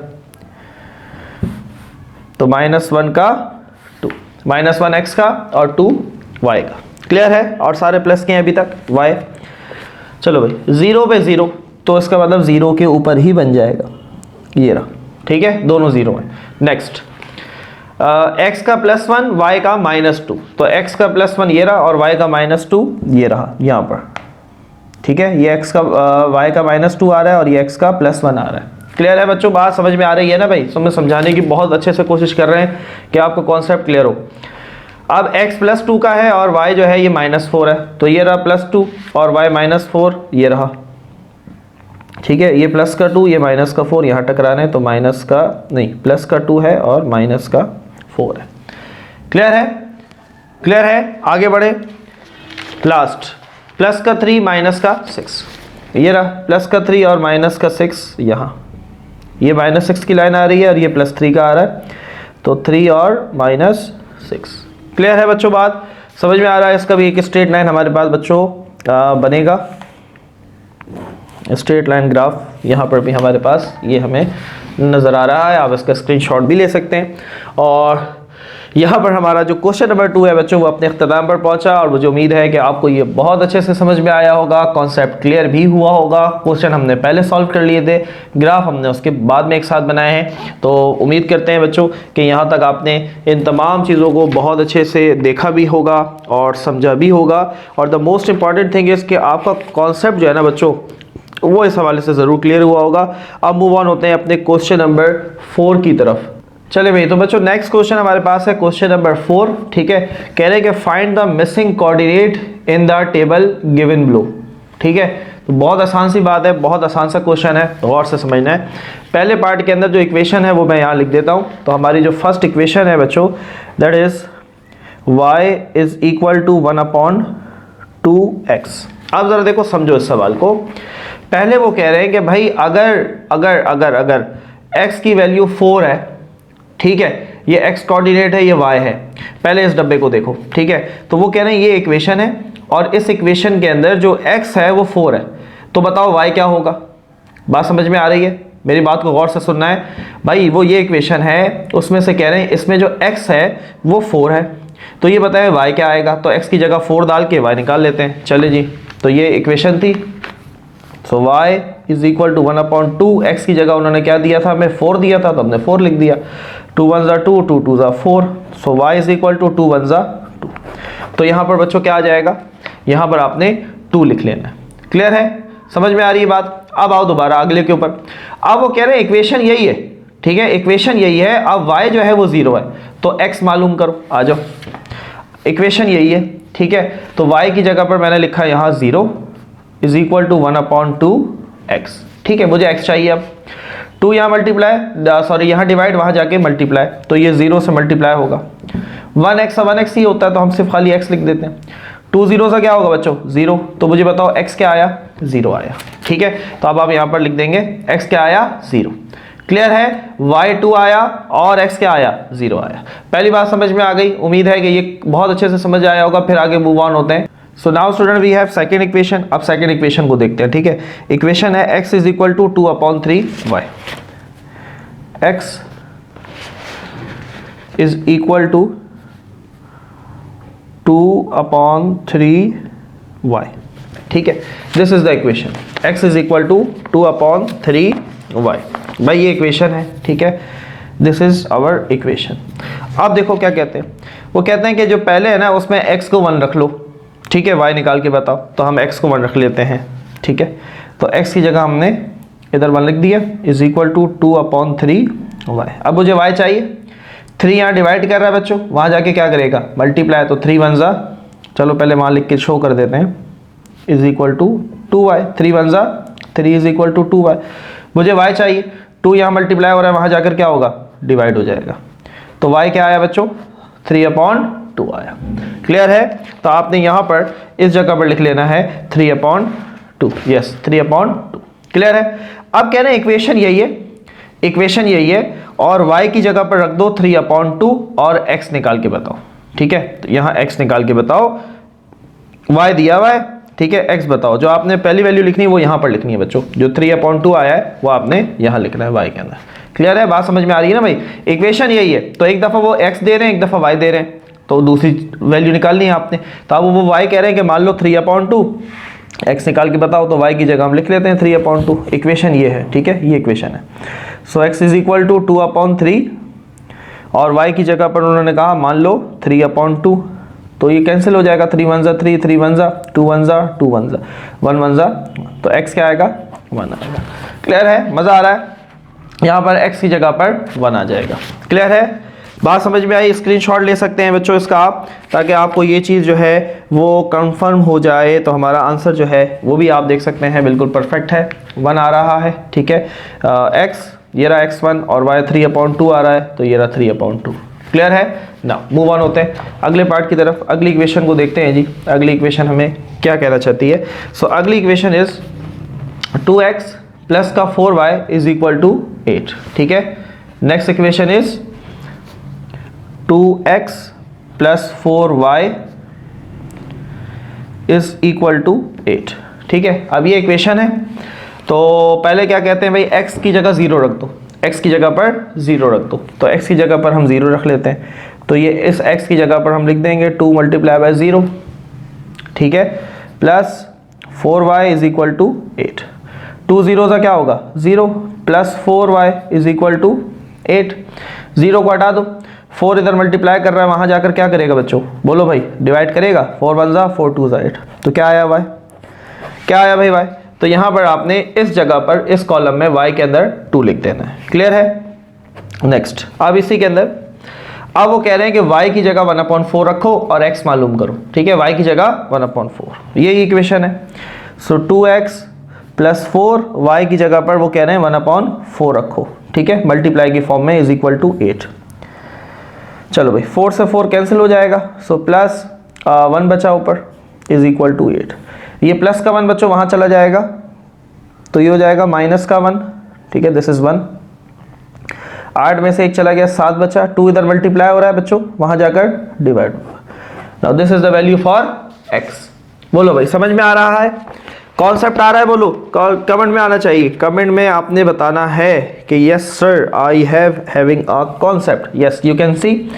तो -1 का 2, -1 x का और 2 y का। क्लियर है, और सारे प्लस के हैं अभी तक y। चलो भाई, 0 पे 0, तो इसका मतलब 0 के ऊपर ही बन जाएगा, ये रहा, ठीक है, दोनों 0 हैं। नेक्स्ट, x का +1 y का -2, तो x का +1 ये रहा और y का -2 ये रहा यहाँ पर, ठीक है, ये x का y का -2 आ रहा है और ये x का +1 आ रहा है। क्लियर है बच्चों, बात समझ में आ रही है ना भाई। तो मैं समझाने की बहुत अच्छे से कोशिश कर रहे हैं कि आपको कॉन्सेप्ट क्लियर हो। अब x +2 का है और y जो है ये -4 है, तो ये रहा +2 और y -4 ये रहा, ठीक है, ये प्लस का 2 ये माइनस का 4 यहाँ टकरा रहे हैं, तो माइनस का नहीं प्लस का 2 है और माइनस का 4 है। क्लियर है, क्लियर है, आगे बढ़े। लास्ट, प्लस का 3 माइनस का 6, ये रहा प्लस का 3 और माइनस का 6, यहाँ ये -6 की लाइन आ रही है और ये +3 का आ रहा है, तो 3 और -6। क्लियर है बच्चों, बात समझ में आ रहा है। इसका भी एक स्ट्रेट लाइन हमारे पास बच्चों बनेगा, स्ट्रेट लाइन ग्राफ यहाँ पर भी हमारे पास ये हमें नज़र आ रहा है, आप इसका स्क्रीनशॉट भी ले सकते हैं। और यहाँ पर हमारा जो क्वेश्चन नंबर 2 है बच्चों वो अपने अख्ताम पर पहुँचा, और मुझे उम्मीद है कि आपको ये बहुत अच्छे से समझ में आया होगा, कॉन्सेप्ट क्लियर भी हुआ होगा। क्वेश्चन हमने पहले सॉल्व कर लिए थे, ग्राफ हमने उसके बाद में एक साथ बनाए हैं, तो उम्मीद करते हैं बच्चों कि यहाँ तक आपने इन तमाम चीज़ों को बहुत अच्छे से देखा भी होगा और समझा भी होगा। और the most important thing is कि आपका कॉन्सेप्ट जो है ना बच्चों वो इस हवाले से ज़रूर क्लियर हुआ होगा। अब मूव ऑन होते हैं अपने क्वेश्चन नंबर 4 की तरफ। चले भाई, तो बच्चों नेक्स्ट क्वेश्चन हमारे पास है क्वेश्चन नंबर 4, ठीक है। कह रहे हैं कि find the missing coordinate in the table given below, ठीक है। तो बहुत आसान सी बात है, बहुत आसान सा क्वेश्चन है, गौर से समझना है। पहले पार्ट के अंदर जो इक्वेशन है वो मैं यहाँ लिख देता हूँ। तो हमारी जो फर्स्ट इक्वेशन है बच्चों, that is y is equal to 1/2x। अब ज़रा देखो, समझो इस सवाल को। पहले वो कह रहे हैं कि भाई अगर x की वैल्यू 4 है, ठीक है, ये x कोऑर्डिनेट है, ये y है। पहले इस डब्बे को देखो, ठीक है। तो वो कह रहे हैं ये इक्वेशन है और इस इक्वेशन के अंदर जो x है वो 4 है, तो बताओ y क्या होगा। बात समझ में आ रही है, मेरी बात को गौर से सुनना है भाई। वो ये इक्वेशन है, उसमें से कह रहे हैं इसमें जो x है वो 4 है, तो ये बताए y क्या आएगा। तो x की जगह 4 डाल के y निकाल लेते हैं। चले जी, तो ये इक्वेशन थी। So y is equal to 1/2, x की जगह उन्होंने क्या दिया था, हमें 4 दिया था, तो हमने 4 लिख दिया। 2 1 2, 2 2 4, so y is equal to 2 1 2। तो यहाँ पर बच्चों क्या आ जाएगा, यहाँ पर आपने 2 लिख लेना है। क्लियर है, समझ में आ रही है बात। अब आओ दोबारा अगले के ऊपर। अब वो कह रहे हैं इक्वेशन यही है, ठीक है, इक्वेशन यही है। अब y जो है वो 0 है, तो x मालूम करो। आ जाओ, इक्वेशन यही है, ठीक है। तो y की जगह पर मैंने लिखा यहाँ 0 इज इक्वल टू 1/2x, ठीक है। मुझे x चाहिए। अब 2 यहाँ मल्टीप्लाई, सॉरी यहाँ डिवाइड, वहाँ जाके मल्टीप्लाई, तो ये 0 से मल्टीप्लाई होगा। 1x ही होता है, तो हम सिर्फ खाली x लिख देते हैं। 2 0 से क्या होगा बच्चों, 0। तो मुझे बताओ x क्या आया, 0 आया, ठीक है। तो अब आप यहाँ पर लिख देंगे x क्या आया, 0। क्लियर है, y 2 आया और x क्या आया, 0 आया। पहली बात समझ में आ गई, उम्मीद है कि ये बहुत अच्छे से समझ आया होगा। फिर आगे मूव ऑन होते हैं। So now student we have second equation. अब सेकंड इक्वेशन को देखते हैं, ठीक है। इक्वेशन है x is equal to 2/3y, x is equal to 2/3y, ठीक है। This is the equation, x is equal to 2/3y। भाई ये इक्वेशन है, ठीक है, दिस इज आवर इक्वेशन। अब देखो क्या कहते हैं, वो कहते हैं कि जो पहले है ना उसमें x को 1 रख लो, ठीक है, y निकाल के बताओ। तो हम x को 1 रख लेते हैं, ठीक है। तो x की जगह हमने इधर 1 लिख दिया, इज इक्वल टू 2/3 वाई। अब मुझे y चाहिए, 3 यहाँ डिवाइड कर रहा है बच्चों, वहाँ जाके क्या करेगा, मल्टीप्लाई, तो 3 1 जा, चलो पहले वहाँ लिख के शो कर देते हैं, इज इक्वल टू 2y, 3 1 जा 3 इज इक्वल टू 2y। मुझे y चाहिए, 2 यहाँ मल्टीप्लाई हो रहा है, वहाँ जाकर क्या होगा, डिवाइड हो जाएगा। तो y क्या आया बच्चों, 3/2 आया। क्लियर है? तो आपने यहाँ पर इस जगह पर लिख लेना है 3/2, यस 3/2। क्लियर है? अब कह रहे हैं इक्वेशन यही है, इक्वेशन यही है, और y की जगह पर रख दो 3/2 और x निकाल के बताओ। ठीक है, तो यहाँ x निकाल के बताओ, y दिया हुआ है, ठीक है, x बताओ। जो आपने पहली वैल्यू लिखनी है वो यहाँ पर लिखनी है बच्चों, जो 3/2 आया है वो आपने यहाँ लिखना है y के अंदर। क्लियर है? बात समझ में आ रही है ना भाई? इक्वेशन यही है, तो एक दफ़ा वो x दे रहे हैं, एक दफ़ा y दे रहे हैं, तो दूसरी वैल्यू निकालनी है आपने। तो अब वो y कह रहे हैं कि मान लो 3/2, x निकाल के बताओ, तो y की जगह हम लिख लेते हैं 3/2। इक्वेशन ये है, ठीक है, ये इक्वेशन है। सो x इज इक्वल टू 2/3 और y की जगह पर उन्होंने कहा मान लो 3/2, तो ये कैंसिल हो जाएगा, 3 1 जा 3, 3 1 जा 2 1 जा 2 1 जा 1 1 जा, तो x क्या आएगा, 1 आएगा। क्लियर है? मज़ा आ रहा है? यहाँ पर x की जगह पर 1 आ जाएगा। क्लियर है? बात समझ में आई? स्क्रीनशॉट ले सकते हैं बच्चों इसका आप, ताकि आपको ये चीज़ जो है वो कंफर्म हो जाए, तो हमारा आंसर जो है वो भी आप देख सकते हैं बिल्कुल परफेक्ट है, 1 आ रहा है। ठीक है, x ये रहा x1 और y 3/2 आ रहा है, तो ये रहा 3/2। क्लियर है ना? मूव ऑन होते हैं अगले पार्ट की तरफ, अगली इक्वेशन को देखते हैं जी। अगली इक्वेशन हमें क्या कहना चाहती है? सो अगली इक्वेशन इज 2x प्लस का 4y इज इक्वल टू 8। ठीक है, next equation is 2x plus 4y is equal to 8। ठीक है, अब ये इक्वेशन है, तो पहले क्या कहते हैं भाई, x की जगह 0 रख दो, x की जगह पर 0 रख दो, तो x की जगह पर हम 0 रख लेते हैं, तो ये इस x की जगह पर हम लिख देंगे 2 × 0, ठीक है, plus 4y is equal to 8। 2 0 का क्या होगा, 0, plus 4y is equal to 8। 0 को हटा दो, 4 इधर मल्टीप्लाई कर रहा है, वहाँ जाकर क्या करेगा बच्चों, बोलो भाई, डिवाइड करेगा, 4 1 जा 4 2 जा 8, तो क्या आया y, क्या आया भाई y? तो यहाँ पर आपने इस जगह पर इस कॉलम में y के अंदर 2 लिख देना है। क्लियर है? नेक्स्ट, अब इसी के अंदर अब वो कह रहे हैं कि y की जगह 1/4 रखो और x मालूम करो। ठीक है, y की जगह 1/4, यही इक्वेशन है। सो 2x प्लस 4, y की जगह पर वो कह रहे हैं 1/4 रखो। ठीक है, मल्टीप्लाई की फॉर्म में इज इक्वल टू 8। चलो भाई, 4 से 4 कैंसिल हो जाएगा, सो प्लस 1 बचा ऊपर इज इक्वल टू 8। ये प्लस का 1 बच्चों वहाँ चला जाएगा, तो ये हो जाएगा माइनस का 1। ठीक है, दिस इज 1। 8 में से 1 चला गया, 7 बचा, 2 इधर मल्टीप्लाई हो रहा है बच्चों, वहाँ जाकर डिवाइड होगा। Now this is the value for x। बोलो भाई, समझ में आ रहा है? कॉन्सेप्ट आ रहा है? बोलो, कमेंट में आना चाहिए। कमेंट में आपने बताना है कि yes sir, I having a concept. Yes, you can see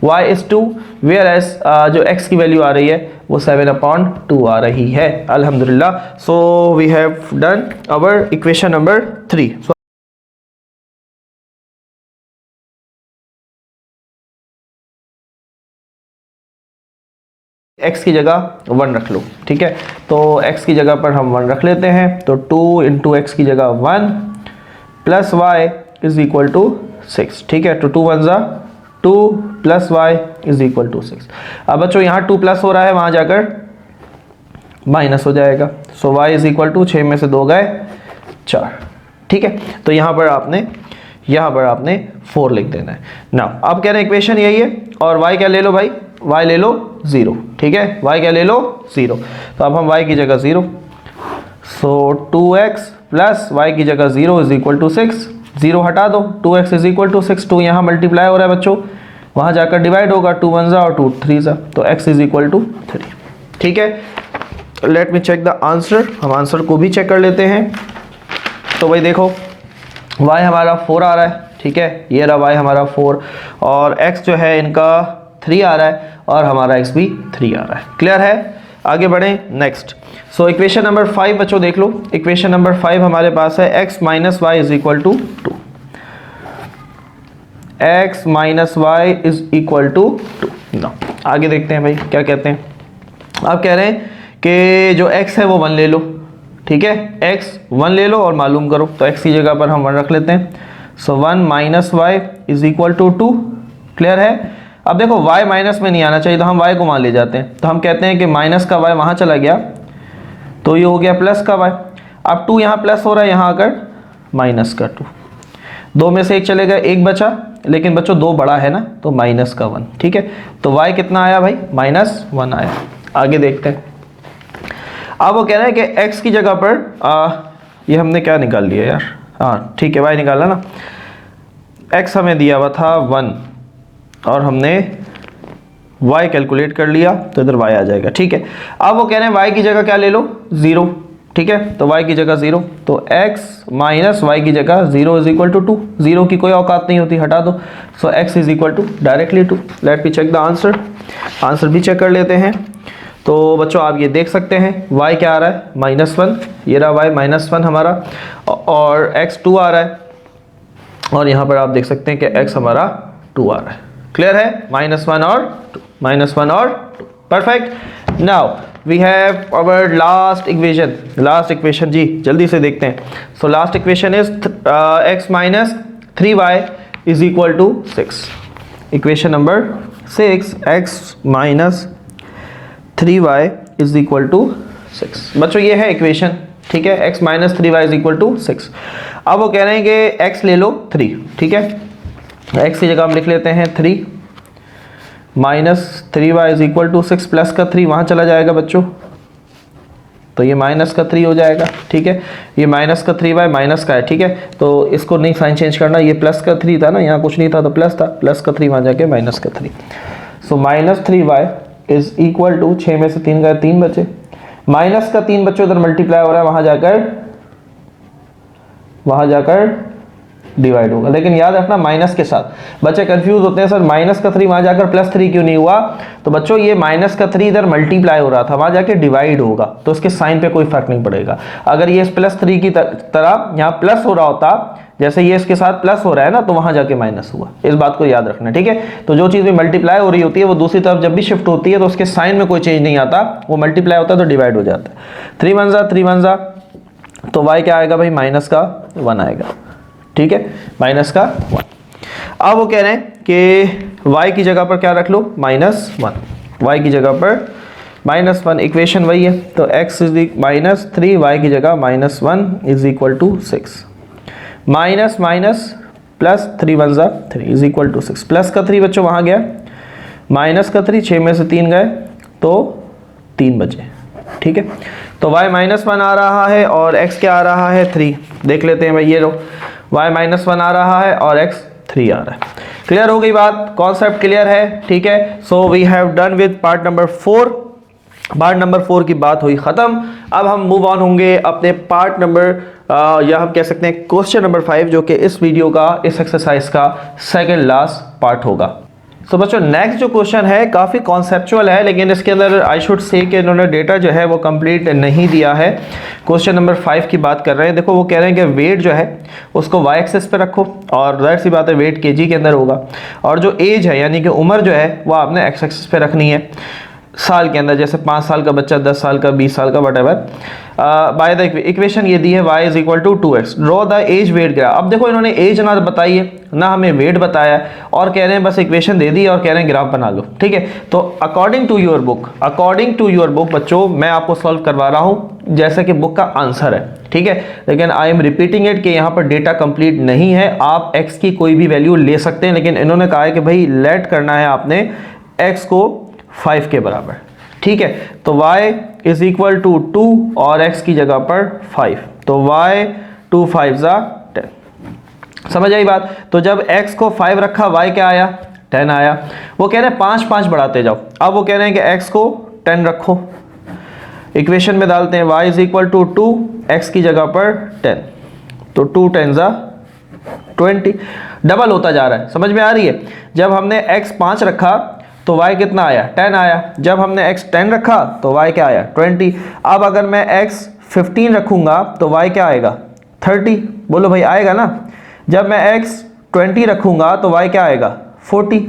y is 2, whereas जो x की वैल्यू आ रही है वो 7/2 आ रही है। अल्हम्दुलिल्लाह, so we have done our equation number 3। x की जगह 1 रख लो। ठीक है, तो x की जगह पर हम 1 रख लेते हैं, तो 2 × x की जगह 1 plus y is equal to 6। ठीक है, तो 2 1 जा 2 plus y is equal to 6। अब बच्चों यहाँ 2 प्लस हो रहा है, वहाँ जाकर माइनस हो जाएगा, सो y इज इक्वल टू 6 में से 2 गए 4। ठीक है, तो यहाँ पर आपने 4 लिख देना है ना। अब कह रहे हैं इक्वेशन यही है, और y क्या ले लो भाई, y ले लो 0। ठीक है, y क्या ले लो 0, तो अब हम y की जगह 0, सो 2x प्लस y की जगह 0 इज इक्वल टू 6। 0 हटा दो, 2x इज इक्वल टू 6, 2 यहाँ मल्टीप्लाई हो रहा है बच्चों, वहाँ जाकर डिवाइड होगा, 2 1 जा और 2 3 जा, तो x इज इक्वल टू 3। ठीक है, let me check the answer. हम आंसर को भी चेक कर लेते हैं। तो भाई देखो, y हमारा 4 आ रहा है। ठीक है, ये रहा y हमारा 4, और x जो है इनका 3 आ रहा है, और हमारा x भी 3 आ रहा है। क्लियर है? आगे बढ़ें नेक्स्ट। सो इक्वेशन नंबर 5 बच्चों देख लो। इक्वेशन नंबर 5 हमारे पास है x minus Y is equal to 2। x minus Y is equal to 2। ना, आगे देखते हैं भाई क्या कहते हैं। अब कह रहे हैं कि जो x है वो 1 ले लो। ठीक है, x 1 ले लो और मालूम करो, तो x की जगह पर हम 1 रख लेते हैं। So 1 minus Y is equal to 2। Clear है। अब देखो y माइनस में नहीं आना चाहिए, तो हम y को वहाँ ले जाते हैं, तो हम कहते हैं कि माइनस का y वहाँ चला गया, तो ये हो गया प्लस का y। अब 2 यहाँ प्लस हो रहा है, यहाँ आकर माइनस का 2, 2 में से 1 चलेगा, 1 बचा, लेकिन बच्चों 2 बड़ा है ना, तो माइनस का 1। ठीक है, तो y कितना आया भाई, -1 आया। आगे देखते हैं। अब वो कह रहे हैं कि x की जगह पर ये हमने क्या निकाल लिया यार, हाँ ठीक है, y निकाला ना। x हमें दिया हुआ था 1 और हमने y कैलकुलेट कर लिया, तो इधर y आ जाएगा। ठीक है, अब वो कह रहे हैं y की जगह क्या ले लो, 0। ठीक है, तो y की जगह 0, तो x माइनस y की जगह 0 इज इक्वल टू 2। 0 की कोई औकात नहीं होती, हटा दो। So x is equal to directly 2। Let me check the answer. Answer भी चेक कर लेते हैं। तो बच्चों आप ये देख सकते हैं y क्या आ रहा है, -1, ये रहा y -1 हमारा, और x 2 आ रहा है, और यहाँ पर आप देख सकते हैं कि x हमारा 2 आ रहा है। क्लियर है, -1 और 2, -1 और 2, perfect. Now we have our last equation. Last equation जी जल्दी से देखते हैं। So last equation is x minus 3y is equal to 6। Equation number 6, x minus 3y is equal to 6। बच्चों ये है इक्वेशन, ठीक है, x minus 3y is equal to 6। अब वो कह रहे हैं कि x ले लो 3। ठीक है, x की जगह हम लिख लेते हैं 3 minus 3y is equal to 6, plus का 3 वहाँ चला जाएगा बच्चों, तो ये माइनस का 3 हो जाएगा। ठीक है, ये माइनस का 3y माइनस का है। ठीक है, तो इसको नहीं साइन चेंज करना, ये प्लस का 3 था ना, यहाँ कुछ नहीं था तो प्लस था, प्लस का 3 वहाँ जाके माइनस का 3। So minus 3y is equal to 6 में से 3 गए, 3 बचे, माइनस का 3 बच्चों इधर मल्टीप्लाई हो रहा है, वहां जाकर डिवाइड होगा। लेकिन याद रखना माइनस के साथ, बच्चे कंफ्यूज होते हैं, सर माइनस का 3 वहां जाकर +3 क्यों नहीं हुआ, तो बच्चों ये माइनस का 3 इधर मल्टीप्लाई हो रहा था, वहां जाके डिवाइड होगा, तो इसके साइन पे कोई फर्क नहीं पड़ेगा। अगर ये +3 की तरह यहाँ प्लस हो रहा होता, जैसे ये इसके साथ प्लस हो रहा है ना, तो वहां जाके माइनस हुआ, इस बात को याद रखना। ठीक है, तो जो चीज़ भी मल्टीप्लाई हो रही होती है वो दूसरी तरफ जब भी शिफ्ट होती है तो उसके साइन में कोई चेंज नहीं आता, वो मल्टीप्लाई होता है तो डिवाइड हो जाता है। 3 1 जा, तो y क्या आएगा भाई, माइनस का 1 आएगा। ठीक है, माइनस का 1। अब वो कह रहे हैं कि y की जगह पर क्या रख लो, -1, y की जगह पर -1, इक्वेशन वही है, तो x इज -3, y की जगह -1 is equal to 6, minus minus plus 3 1 जा 3 इज इक्वल टू 6, प्लस का 3 बच्चों वहाँ गया, माइनस का 3, 6 में से 3 गए तो 3 बचे। ठीक है, तो y -1 आ रहा है और x क्या आ रहा है, 3। देख लेते हैं भाई, ये लो y -1 आ रहा है और x 3 आ रहा है। क्लियर हो गई बात, कॉन्सेप्ट क्लियर है। ठीक है, so we have done with part number 4। Part number 4 की बात हुई ख़त्म। अब हम मूव ऑन होंगे अपने पार्ट नंबर या हम कह सकते हैं क्वेश्चन नंबर 5, जो कि इस वीडियो का, इस एक्सरसाइज का सेकंड लास्ट पार्ट होगा। तो बच्चों नेक्स्ट जो क्वेश्चन है काफ़ी कॉन्सेप्चुअल है, लेकिन इसके अंदर आई शुड से कि इन्होंने डेटा जो है वो कंप्लीट नहीं दिया है। क्वेश्चन नंबर 5 की बात कर रहे हैं। देखो वो कह रहे हैं कि वेट जो है उसको y एक्सिस पे रखो, और जाहिर सी बात है वेट केजी के अंदर होगा, और जो एज है यानी कि उम्र जो है वो आपने x एक्सिस पे रखनी है साल के अंदर, जैसे 5 साल का बच्चा, 10 साल का, 20 साल का, वटेवर। बाय द इक्वेशन ये दी है y is equal to 2x, draw the age weight graph. अब देखो इन्होंने एज ना बताई है ना हमें वेट बताया, और कह रहे हैं बस इक्वेशन दे दी और कह रहे हैं ग्राफ बना लो। ठीक है, तो अकॉर्डिंग टू योर बुक बच्चों मैं आपको सॉल्व करवा रहा हूँ जैसे कि बुक का आंसर है। ठीक है, लेकिन आई एम रिपीटिंग इट कि यहाँ पर डेटा कंप्लीट नहीं है, आप x की कोई भी वैल्यू ले सकते हैं, लेकिन इन्होंने कहा है कि भाई लेट करना है आपने x को 5 के बराबर। ठीक है, तो y इज इक्वल टू 2 और x की जगह पर 5, तो y 2 5 जा 10। समझ आई बात। तो जब x को 5 रखा, y क्या आया, 10 आया। वो कह रहे हैं 5 5 बढ़ाते जाओ। अब वो कह रहे हैं कि x को 10 रखो, इक्वेशन में डालते हैं y is equal to 2, x की जगह पर 10, तो 2 10 जा 20, डबल होता जा रहा है। समझ में आ रही है। जब हमने x 5 रखा तो y कितना आया, 10 आया। जब हमने x 10 रखा तो y क्या आया, 20। अब अगर मैं x 15 रखूंगा तो y क्या आएगा, 30। बोलो भाई आएगा ना। जब मैं x 20 रखूंगा तो y क्या आएगा, 40।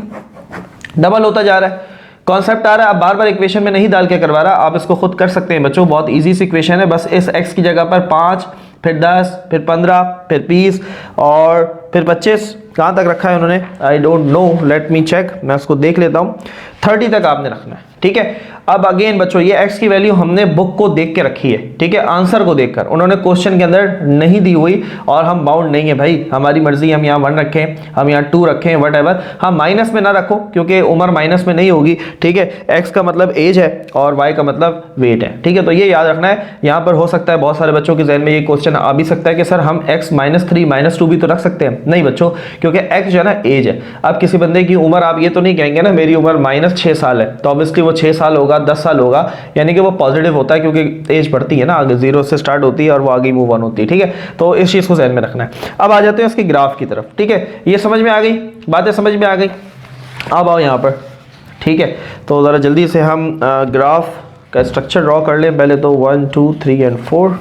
डबल होता जा रहा है। कॉन्सेप्ट आ रहा है, आप बार बार इक्वेशन में नहीं डाल के करवा रहा, आप इसको खुद कर सकते हैं बच्चों, बहुत इजी सी इक्वेशन है। बस इस x की जगह पर 5, फिर 10, फिर 15, फिर 20 और फिर 25, कहाँ तक रखा है उन्होंने, I don't know, let me check, मैं उसको देख लेता हूँ। 30 तक आपने रखना है, ठीक है। अब अगेन बच्चों ये x की वैल्यू हमने बुक को देख के रखी है, ठीक है, आंसर को देखकर, उन्होंने क्वेश्चन के अंदर नहीं दी हुई और हम बाउंड नहीं है भाई, हमारी मर्जी, हम यहाँ 1 रखें, हम यहाँ 2 रखें, वट एवर, हम माइनस में ना रखो क्योंकि उम्र माइनस में नहीं होगी, ठीक है। x का मतलब एज है और y का मतलब वेट है, ठीक है। तो ये याद रखना है। यहाँ पर हो सकता है बहुत सारे बच्चों के जहन में ये क्वेश्चन आ भी सकता है कि सर हम x -3 -2 भी तो रख सकते हैं, नहीं बच्चों, क्योंकि x जो है ना एज है। अब किसी बंदे की उम्र आप ये तो नहीं कहेंगे ना मेरी उम्र -6 साल है, तो ऑब्वियसली वो 6 साल होगा, 10 साल होगा, यानी कि वो पॉजिटिव होता है क्योंकि एज बढ़ती है ना, आगे 0 से स्टार्ट होती है और वो आगे मूव ऑन होती है, ठीक है। तो इस चीज को ध्यान में रखना है। अब आ जाते हैं इसकी ग्राफ की तरफ, ठीक है। ये समझ में आ गई, बातें समझ में आ गई। अब आओ यहाँ पर, ठीक है। तो ज़रा जल्दी से हम ग्राफ का स्ट्रक्चर ड्रॉ कर लें पहले तो, 1 2 3 और 4।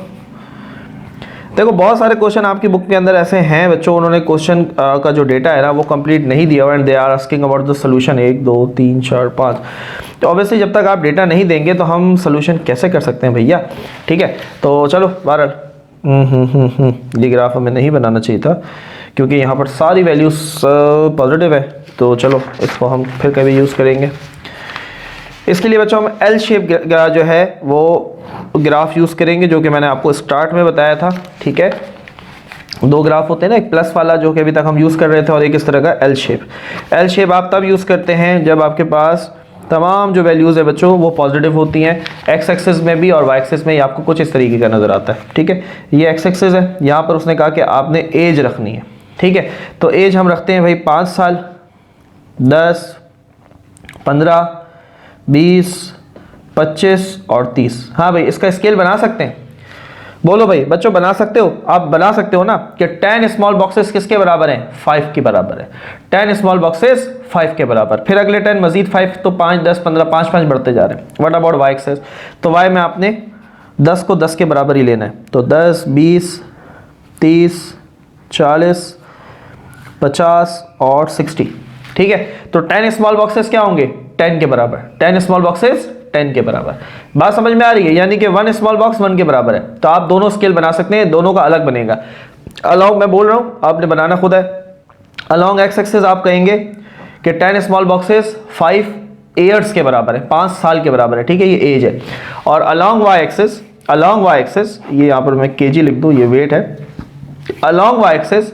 देखो बहुत सारे क्वेश्चन आपकी बुक के अंदर ऐसे हैं बच्चों, उन्होंने क्वेश्चन का जो डेटा है ना वो कंप्लीट नहीं दिया हुआ, and they are asking about the solution 1 2 3 4 5। तो ऑब्वियसली जब तक आप डेटा नहीं देंगे तो हम सोल्यूशन कैसे कर सकते हैं भैया, ठीक है। तो चलो बहरहाल ये ग्राफ हमें नहीं बनाना चाहिए था क्योंकि यहाँ पर सारी वैल्यूज पॉजिटिव है, तो चलो इसको हम फिर कभी यूज़ करेंगे। इसके लिए बच्चों हम एल शेप जो है वो ग्राफ यूज़ करेंगे, जो कि मैंने आपको स्टार्ट में बताया था, ठीक है। 2 ग्राफ होते हैं ना, एक प्लस वाला जो कि अभी तक हम यूज़ कर रहे थे और एक इस तरह का एल शेप। एल शेप आप तब यूज़ करते हैं जब आपके पास तमाम जो वैल्यूज़ है बच्चों वो पॉजिटिव होती हैं, एक्स एक्सिस में भी और वाई एक्सिस में, ये आपको कुछ इस तरीके का नज़र आता है, ठीक है। ये एक्स एक्सिस है, यहाँ पर उसने कहा कि आपने एज रखनी है, ठीक है। तो एज हम रखते हैं भाई 5 साल, 10, 15, 20, 25 और 30। हाँ भाई इसका स्केल बना सकते हैं, बोलो भाई बच्चों बना सकते हो, आप बना सकते हो ना कि 10 स्मॉल बॉक्सेस किसके बराबर हैं, 5 के बराबर है। 10 स्मॉल बॉक्सेस 5 के बराबर, फिर अगले 10 मजीद 5, तो 5 10 15 5 5 बढ़ते जा रहे हैं। व्हाट अबाउट वाई एक्सेस, तो वाई में आपने 10 को 10 के बराबर ही लेना है, तो 10 20 30 40 50 और 60, ठीक है। तो 10 स्मॉल बॉक्सेस क्या होंगे, 10 के बराबर, 10 स्मॉल बॉक्सेस 10 के बराबर। बात समझ में आ रही है, यानी कि 1 स्मॉल बॉक्स 1 के बराबर है। तो आप दोनों स्केल बना सकते हैं, दोनों का अलग बनेगा। अलॉन्ग मैं बोल रहा हूं, आपने बनाना खुद है। अलॉन्ग एक्स एक्सिस आप कहेंगे कि 10 स्मॉल बॉक्सेस 5 ईयर्स के बराबर है, 5 साल के बराबर है, ठीक है, ये एज है। और अलॉन्ग वाई एक्सिस, ये यहाँ पर मैं केजी लिख दूं, ये वेट है। Along Y axis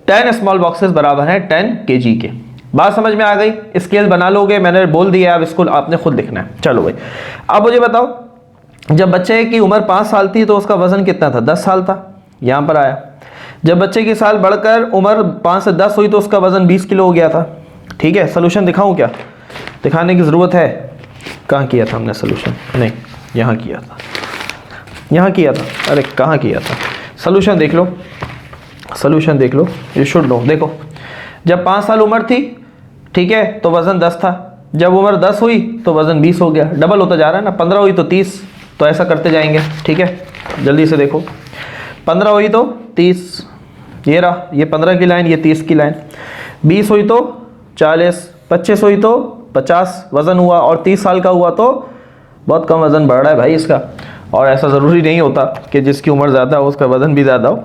10 small boxes बराबर है 10 केजी के। बात समझ में आ गई, स्केल बना लोगे, मैंने बोल दिया, अब इसको आपने खुद लिखना है। चलो भाई अब मुझे बताओ, जब बच्चे की उम्र 5 साल थी तो उसका वजन कितना था, 10 साल था, यहाँ पर आया। जब बच्चे की साल बढ़कर उम्र 5 से 10 हुई तो उसका वजन 20 किलो हो गया था, ठीक है। सोल्यूशन दिखाऊं क्या, दिखाने की ज़रूरत है। कहाँ किया था हमने सोल्यूशन, नहीं यहाँ किया था, यहाँ किया था, अरे कहाँ किया था। सोल्यूशन देख लो, सोल्यूशन देख लो, यू शुड नो। देखो जब 5 साल उम्र थी, ठीक है, तो वजन 10 था। जब उम्र 10 हुई तो वजन 20 हो गया, डबल होता जा रहा है ना। 15 हुई तो 30, तो ऐसा करते जाएंगे, ठीक है। जल्दी से देखो, 15 हुई तो 30, ये रहा, ये 15 की लाइन, ये 30 की लाइन। 20 हुई तो 40, 25 हुई तो 50 वजन हुआ, और 30 साल का हुआ तो बहुत कम वजन बढ़ रहा है भाई इसका। और ऐसा ज़रूरी नहीं होता कि जिसकी उम्र ज़्यादा हो उसका वजन भी ज़्यादा हो,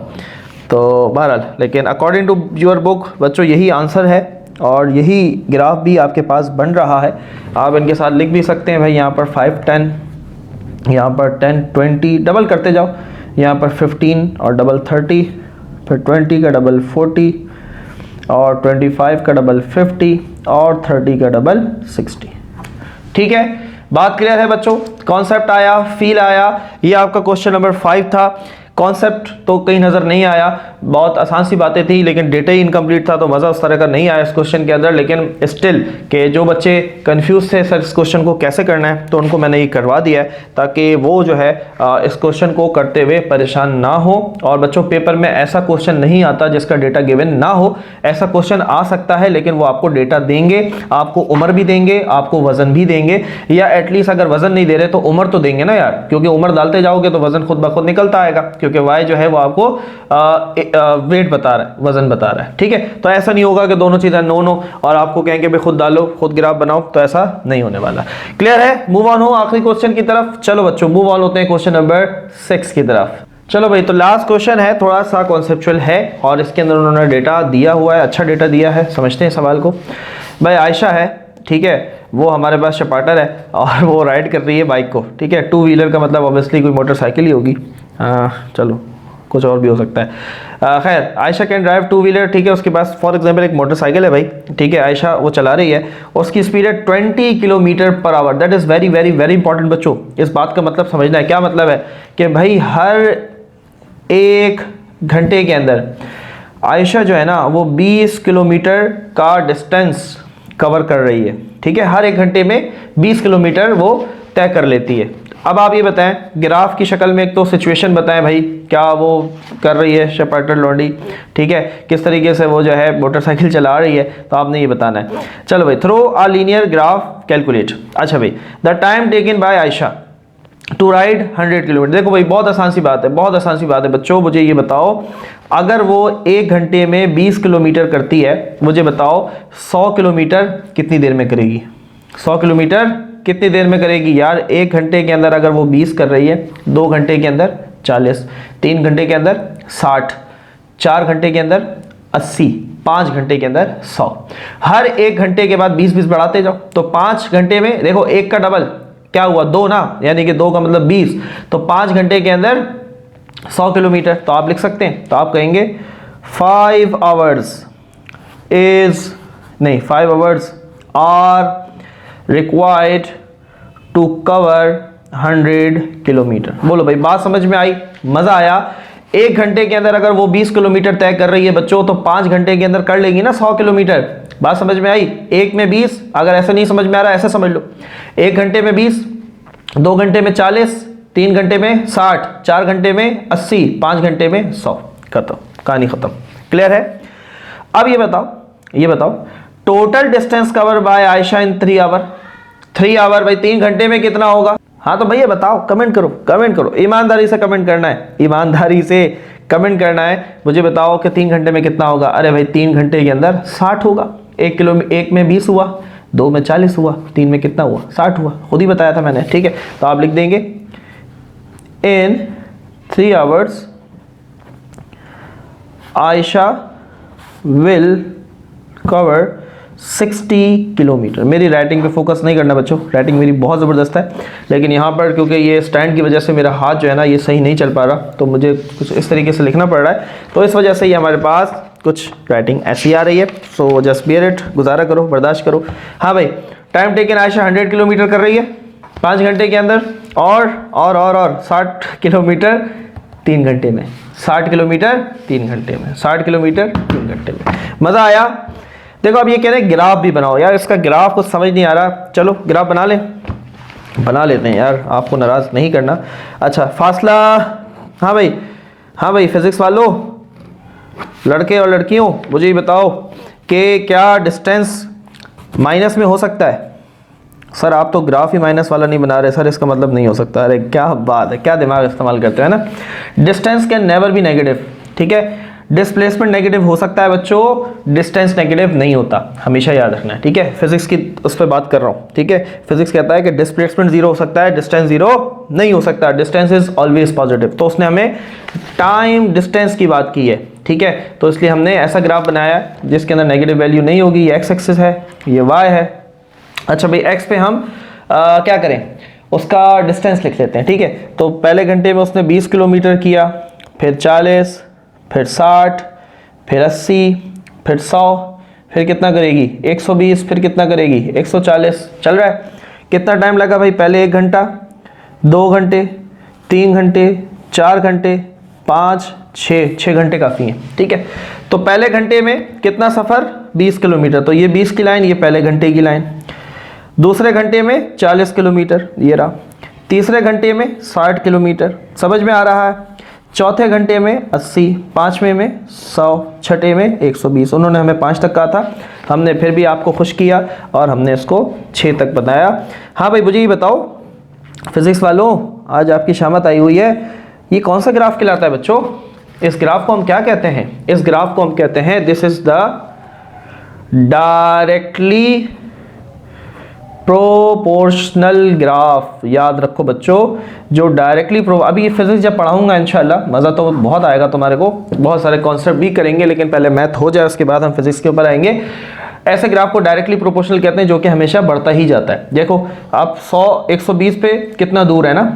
तो बहरहाल, लेकिन अकॉर्डिंग टू योर बुक बच्चों यही आंसर है और यही ग्राफ भी आपके पास बन रहा है। आप इनके साथ लिख भी सकते हैं भाई, यहाँ पर 5 10, यहाँ पर 10 20, डबल करते जाओ, यहाँ पर 15 और डबल 30, फिर 20 का डबल 40 और 25 का डबल 50 और 30 का डबल 60, ठीक है। बात क्लियर है बच्चों, कॉन्सेप्ट आया, फील आया। ये आपका क्वेश्चन नंबर 5 था। कॉन्सेप्ट तो कहीं नज़र नहीं आया, बहुत आसान सी बातें थी, लेकिन डेटा ही इनकम्प्लीट था तो मज़ा उस तरह का नहीं आया इस क्वेश्चन के अंदर। लेकिन स्टिल के जो बच्चे कंफ्यूज थे सर इस क्वेश्चन को कैसे करना है, तो उनको मैंने ये करवा दिया है ताकि वो जो है इस क्वेश्चन को करते हुए परेशान ना हो। और बच्चों पेपर में ऐसा क्वेश्चन नहीं आता जिसका डेटा गिवन ना हो। ऐसा क्वेश्चन आ सकता है लेकिन वो आपको डेटा देंगे, आपको उम्र भी देंगे, आपको वजन भी देंगे, या एटलीस्ट अगर वजन नहीं दे रहे तो उम्र तो देंगे ना यार, क्योंकि उम्र डालते जाओगे तो वजन खुद ब खुद निकलता आएगा, क्योंकि वाई जो है वो आपको वेट बता रहा है, वजन बता रहा है, ठीक है। तो ऐसा नहीं होगा कि दोनों चीज़ें नोन हो और आपको कहेंगे भाई खुद डालो, खुद ग्राफ बनाओ, तो ऐसा नहीं होने वाला। क्लियर है? मूव ऑन हो आखिरी क्वेश्चन की तरफ। चलो बच्चों मूव ऑन होते हैं क्वेश्चन नंबर 6 की तरफ। चलो भाई, तो लास्ट क्वेश्चन है, थोड़ा सा कॉन्सेप्चुअल है और इसके अंदर उन्होंने डेटा दिया हुआ है, अच्छा डेटा दिया है। समझते हैं सवाल को। भाई आयशा है, ठीक है, वो हमारे पास चपाटर है और वो राइड कर रही है बाइक को, ठीक है। टू व्हीलर का मतलब ऑब्वियसली कोई मोटरसाइकिल ही होगी, चलो कुछ और भी हो सकता है। खैर, Ayesha can drive two wheeler, ठीक है। उसके पास फॉर एग्जांपल एक मोटरसाइकिल है भाई, ठीक है। आयशा वो चला रही है, उसकी स्पीड है 20 kilometre per hour. That is very very very important बच्चों। इस बात का मतलब समझना है। क्या मतलब है कि भाई हर 1 घंटे के अंदर आयशा जो है ना वो 20 किलोमीटर का डिस्टेंस कवर कर रही है, ठीक है। हर 1 घंटे में 20 किलोमीटर वो तय कर लेती है। अब आप ये बताएं ग्राफ की शक्ल में, एक तो सिचुएशन बताएं भाई, क्या वो कर रही है शपाटर लौंडी, ठीक है, किस तरीके से वो जो है मोटरसाइकिल चला रही है, तो आपने ये बताना है। चलो भाई, throw a linear graph calculate. अच्छा भाई, the time taken by Ayesha to ride 100 kilometre. देखो भाई बहुत आसान सी बात है, बहुत आसान सी बात है बच्चों। मुझे ये बताओ अगर वो 1 घंटे में 20 किलोमीटर करती है, मुझे बताओ 100 किलोमीटर कितनी देर में करेगी? 100 किलोमीटर कितनी देर में करेगी यार? 1 घंटे के अंदर अगर वो 20 कर रही है, 2 घंटे के अंदर 40, 3 घंटे के अंदर 60, 4 घंटे के अंदर 80, 5 घंटे के अंदर 100। हर 1 घंटे के बाद 20-20 बढ़ाते जाओ, तो 5 घंटे में देखो 1 का डबल क्या हुआ? 2 ना, यानी कि 2 का मतलब 20, तो 5 घंटे के अंदर 100 किलोमीटर। तो आप लिख सकते हैं, तो आप कहेंगे 5 hours are required to cover 100 kilometre. बोलो भाई बात समझ में आई? मजा आया? 1 घंटे के अंदर अगर वो 20 किलोमीटर तय कर रही है बच्चों, तो 5 घंटे के अंदर कर लेगी ना 100 किलोमीटर। बात समझ में आई? 1 में 20, अगर ऐसे नहीं समझ में आ रहा ऐसे समझ लो, 1 घंटे में 20, 2 घंटे में 40, 3 घंटे में 60, 4 घंटे में 80, 5 घंटे में 100। खत्म, कहानी खत्म। क्लियर है? अब ये बताओ total distance cover by Ayesha in 3 hour. 3 hour भाई 3 घंटे में कितना होगा? हाँ तो भैया बताओ, कमेंट करो, ईमानदारी से कमेंट करना है, ईमानदारी से कमेंट करना है। मुझे बताओ कि 3 घंटे में कितना होगा? अरे भाई 3 घंटे के अंदर 60 होगा। 1 में 20 हुआ, 2 में 40 हुआ, 3 में कितना हुआ? 60 हुआ। खुद ही बताया था मैंने, ठीक है। तो आप लिख देंगे इन 3 hours Ayesha will cover 60 kilometre. मेरी राइटिंग पे फोकस नहीं करना बच्चों, राइटिंग मेरी बहुत ज़बरदस्त है, लेकिन यहाँ पर क्योंकि ये स्टैंड की वजह से मेरा हाथ जो है ना ये सही नहीं चल पा रहा, तो मुझे कुछ इस तरीके से लिखना पड़ रहा है, तो इस वजह से ही हमारे पास कुछ राइटिंग ऐसी आ रही है। सो जस्ट बियर इट, गुजारा करो, बर्दाश्त करो। हाँ भाई, टाइम टेकन आयशा 100 किलोमीटर कर रही है 5 घंटे के अंदर, और 60 किलोमीटर 3 घंटे में, 60 किलोमीटर 3 घंटे में, 60 किलोमीटर 3 घंटे में। मज़ा आया? देखो अब ये कह रहे हैं ग्राफ भी बनाओ। यार इसका ग्राफ कुछ समझ नहीं आ रहा, चलो ग्राफ बना लेते हैं यार, आपको नाराज़ नहीं करना। अच्छा फासला, हाँ भाई फिजिक्स वालों, लड़के और लड़कियों, मुझे ये बताओ कि क्या डिस्टेंस माइनस में हो सकता है? सर आप तो ग्राफ ही माइनस वाला नहीं बना रहे सर, इसका मतलब नहीं हो सकता। अरे क्या बात है, क्या दिमाग इस्तेमाल करते हैं ना। Distance can never be negative, ठीक है। डिस्प्लेसमेंट नेगेटिव हो सकता है बच्चों, डिस्टेंस नेगेटिव नहीं होता, हमेशा याद रखना है, ठीक है। फिजिक्स की उस पर बात कर रहा हूँ, ठीक है। फिजिक्स कहता है कि डिस्प्लेसमेंट 0 हो सकता है, डिस्टेंस 0 नहीं हो सकता, डिस्टेंस इज ऑलवेज पॉजिटिव। तो उसने हमें टाइम डिस्टेंस की बात की है, ठीक है। तो इसलिए हमने ऐसा ग्राफ बनाया जिसके अंदर नेगेटिव वैल्यू नहीं होगी। ये एक्स एक्सिस है, ये वाई है। अच्छा भाई एक्स पे हम क्या करें, उसका डिस्टेंस लिख लेते हैं, ठीक है। तो पहले घंटे में उसने 20 किलोमीटर किया, फिर 40, फिर 60, फिर 80, फिर 100, फिर कितना करेगी 120, फिर कितना करेगी 140। चल रहा है? कितना टाइम लगा भाई? पहले 1 घंटा, 2 घंटे, 3 घंटे, 4 घंटे, 5, 6 घंटे काफ़ी हैं, ठीक है। तो पहले घंटे में कितना सफ़र? 20 किलोमीटर, तो ये 20 की लाइन, ये पहले घंटे की लाइन। दूसरे घंटे में 40 किलोमीटर, ये रहा। तीसरे घंटे में 60 किलोमीटर, समझ में आ रहा है। चौथे घंटे में 80, पाँचवें में 100, छठे में 120। उन्होंने हमें 5 तक कहा था, हमने फिर भी आपको खुश किया और हमने इसको 6 तक बताया। हाँ भाई मुझे ये बताओ फिजिक्स वालों, आज आपकी शामत आई हुई है, ये कौन सा ग्राफ कहलाता है बच्चों? इस ग्राफ को हम क्या कहते हैं? इस ग्राफ को हम कहते हैं this is the directly proportional graph. याद रखो बच्चों, जो डायरेक्टली अभी फिजिक्स जब पढ़ाऊंगा इंशाल्लाह मज़ा तो बहुत आएगा तुम्हारे को, बहुत सारे कॉन्सेप्ट भी करेंगे, लेकिन पहले मैथ हो जाए उसके बाद हम फिजिक्स के ऊपर आएंगे। ऐसे ग्राफ को डायरेक्टली प्रोपोर्शनल कहते हैं जो कि हमेशा बढ़ता ही जाता है। देखो आप 100 120 पे कितना दूर है ना,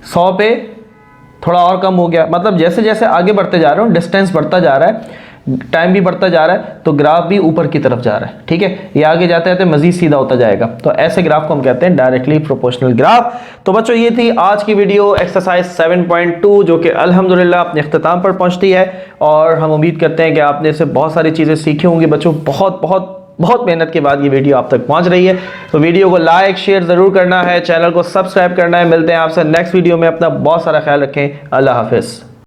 100 पे थोड़ा और कम हो गया, मतलब जैसे जैसे आगे बढ़ते जा रहे हो डिस्टेंस बढ़ता जा रहा है, टाइम भी बढ़ता जा रहा है, तो ग्राफ भी ऊपर की तरफ जा रहा है। ठीक है, ये आगे जाते जाते मजीद सीधा होता जाएगा। तो ऐसे ग्राफ को हम कहते हैं डायरेक्टली प्रोपोर्शनल ग्राफ। तो बच्चों ये थी आज की वीडियो एक्सरसाइज 7.2 जो कि अल्हम्दुलिल्लाह अपने इख्तिताम पर पहुंचती है, और हम उम्मीद करते हैं कि आपने इससे बहुत सारी चीज़ें सीखी होंगी बच्चों। बहुत बहुत बहुत मेहनत के बाद ये वीडियो आप तक पहुंच रही है। तो वीडियो को लाइक शेयर ज़रूर करना है, चैनल को सब्सक्राइब करना है। मिलते हैं आपसे नेक्स्ट वीडियो में। अपना बहुत सारा ख्याल रखें। अल्लाह हाफिज़।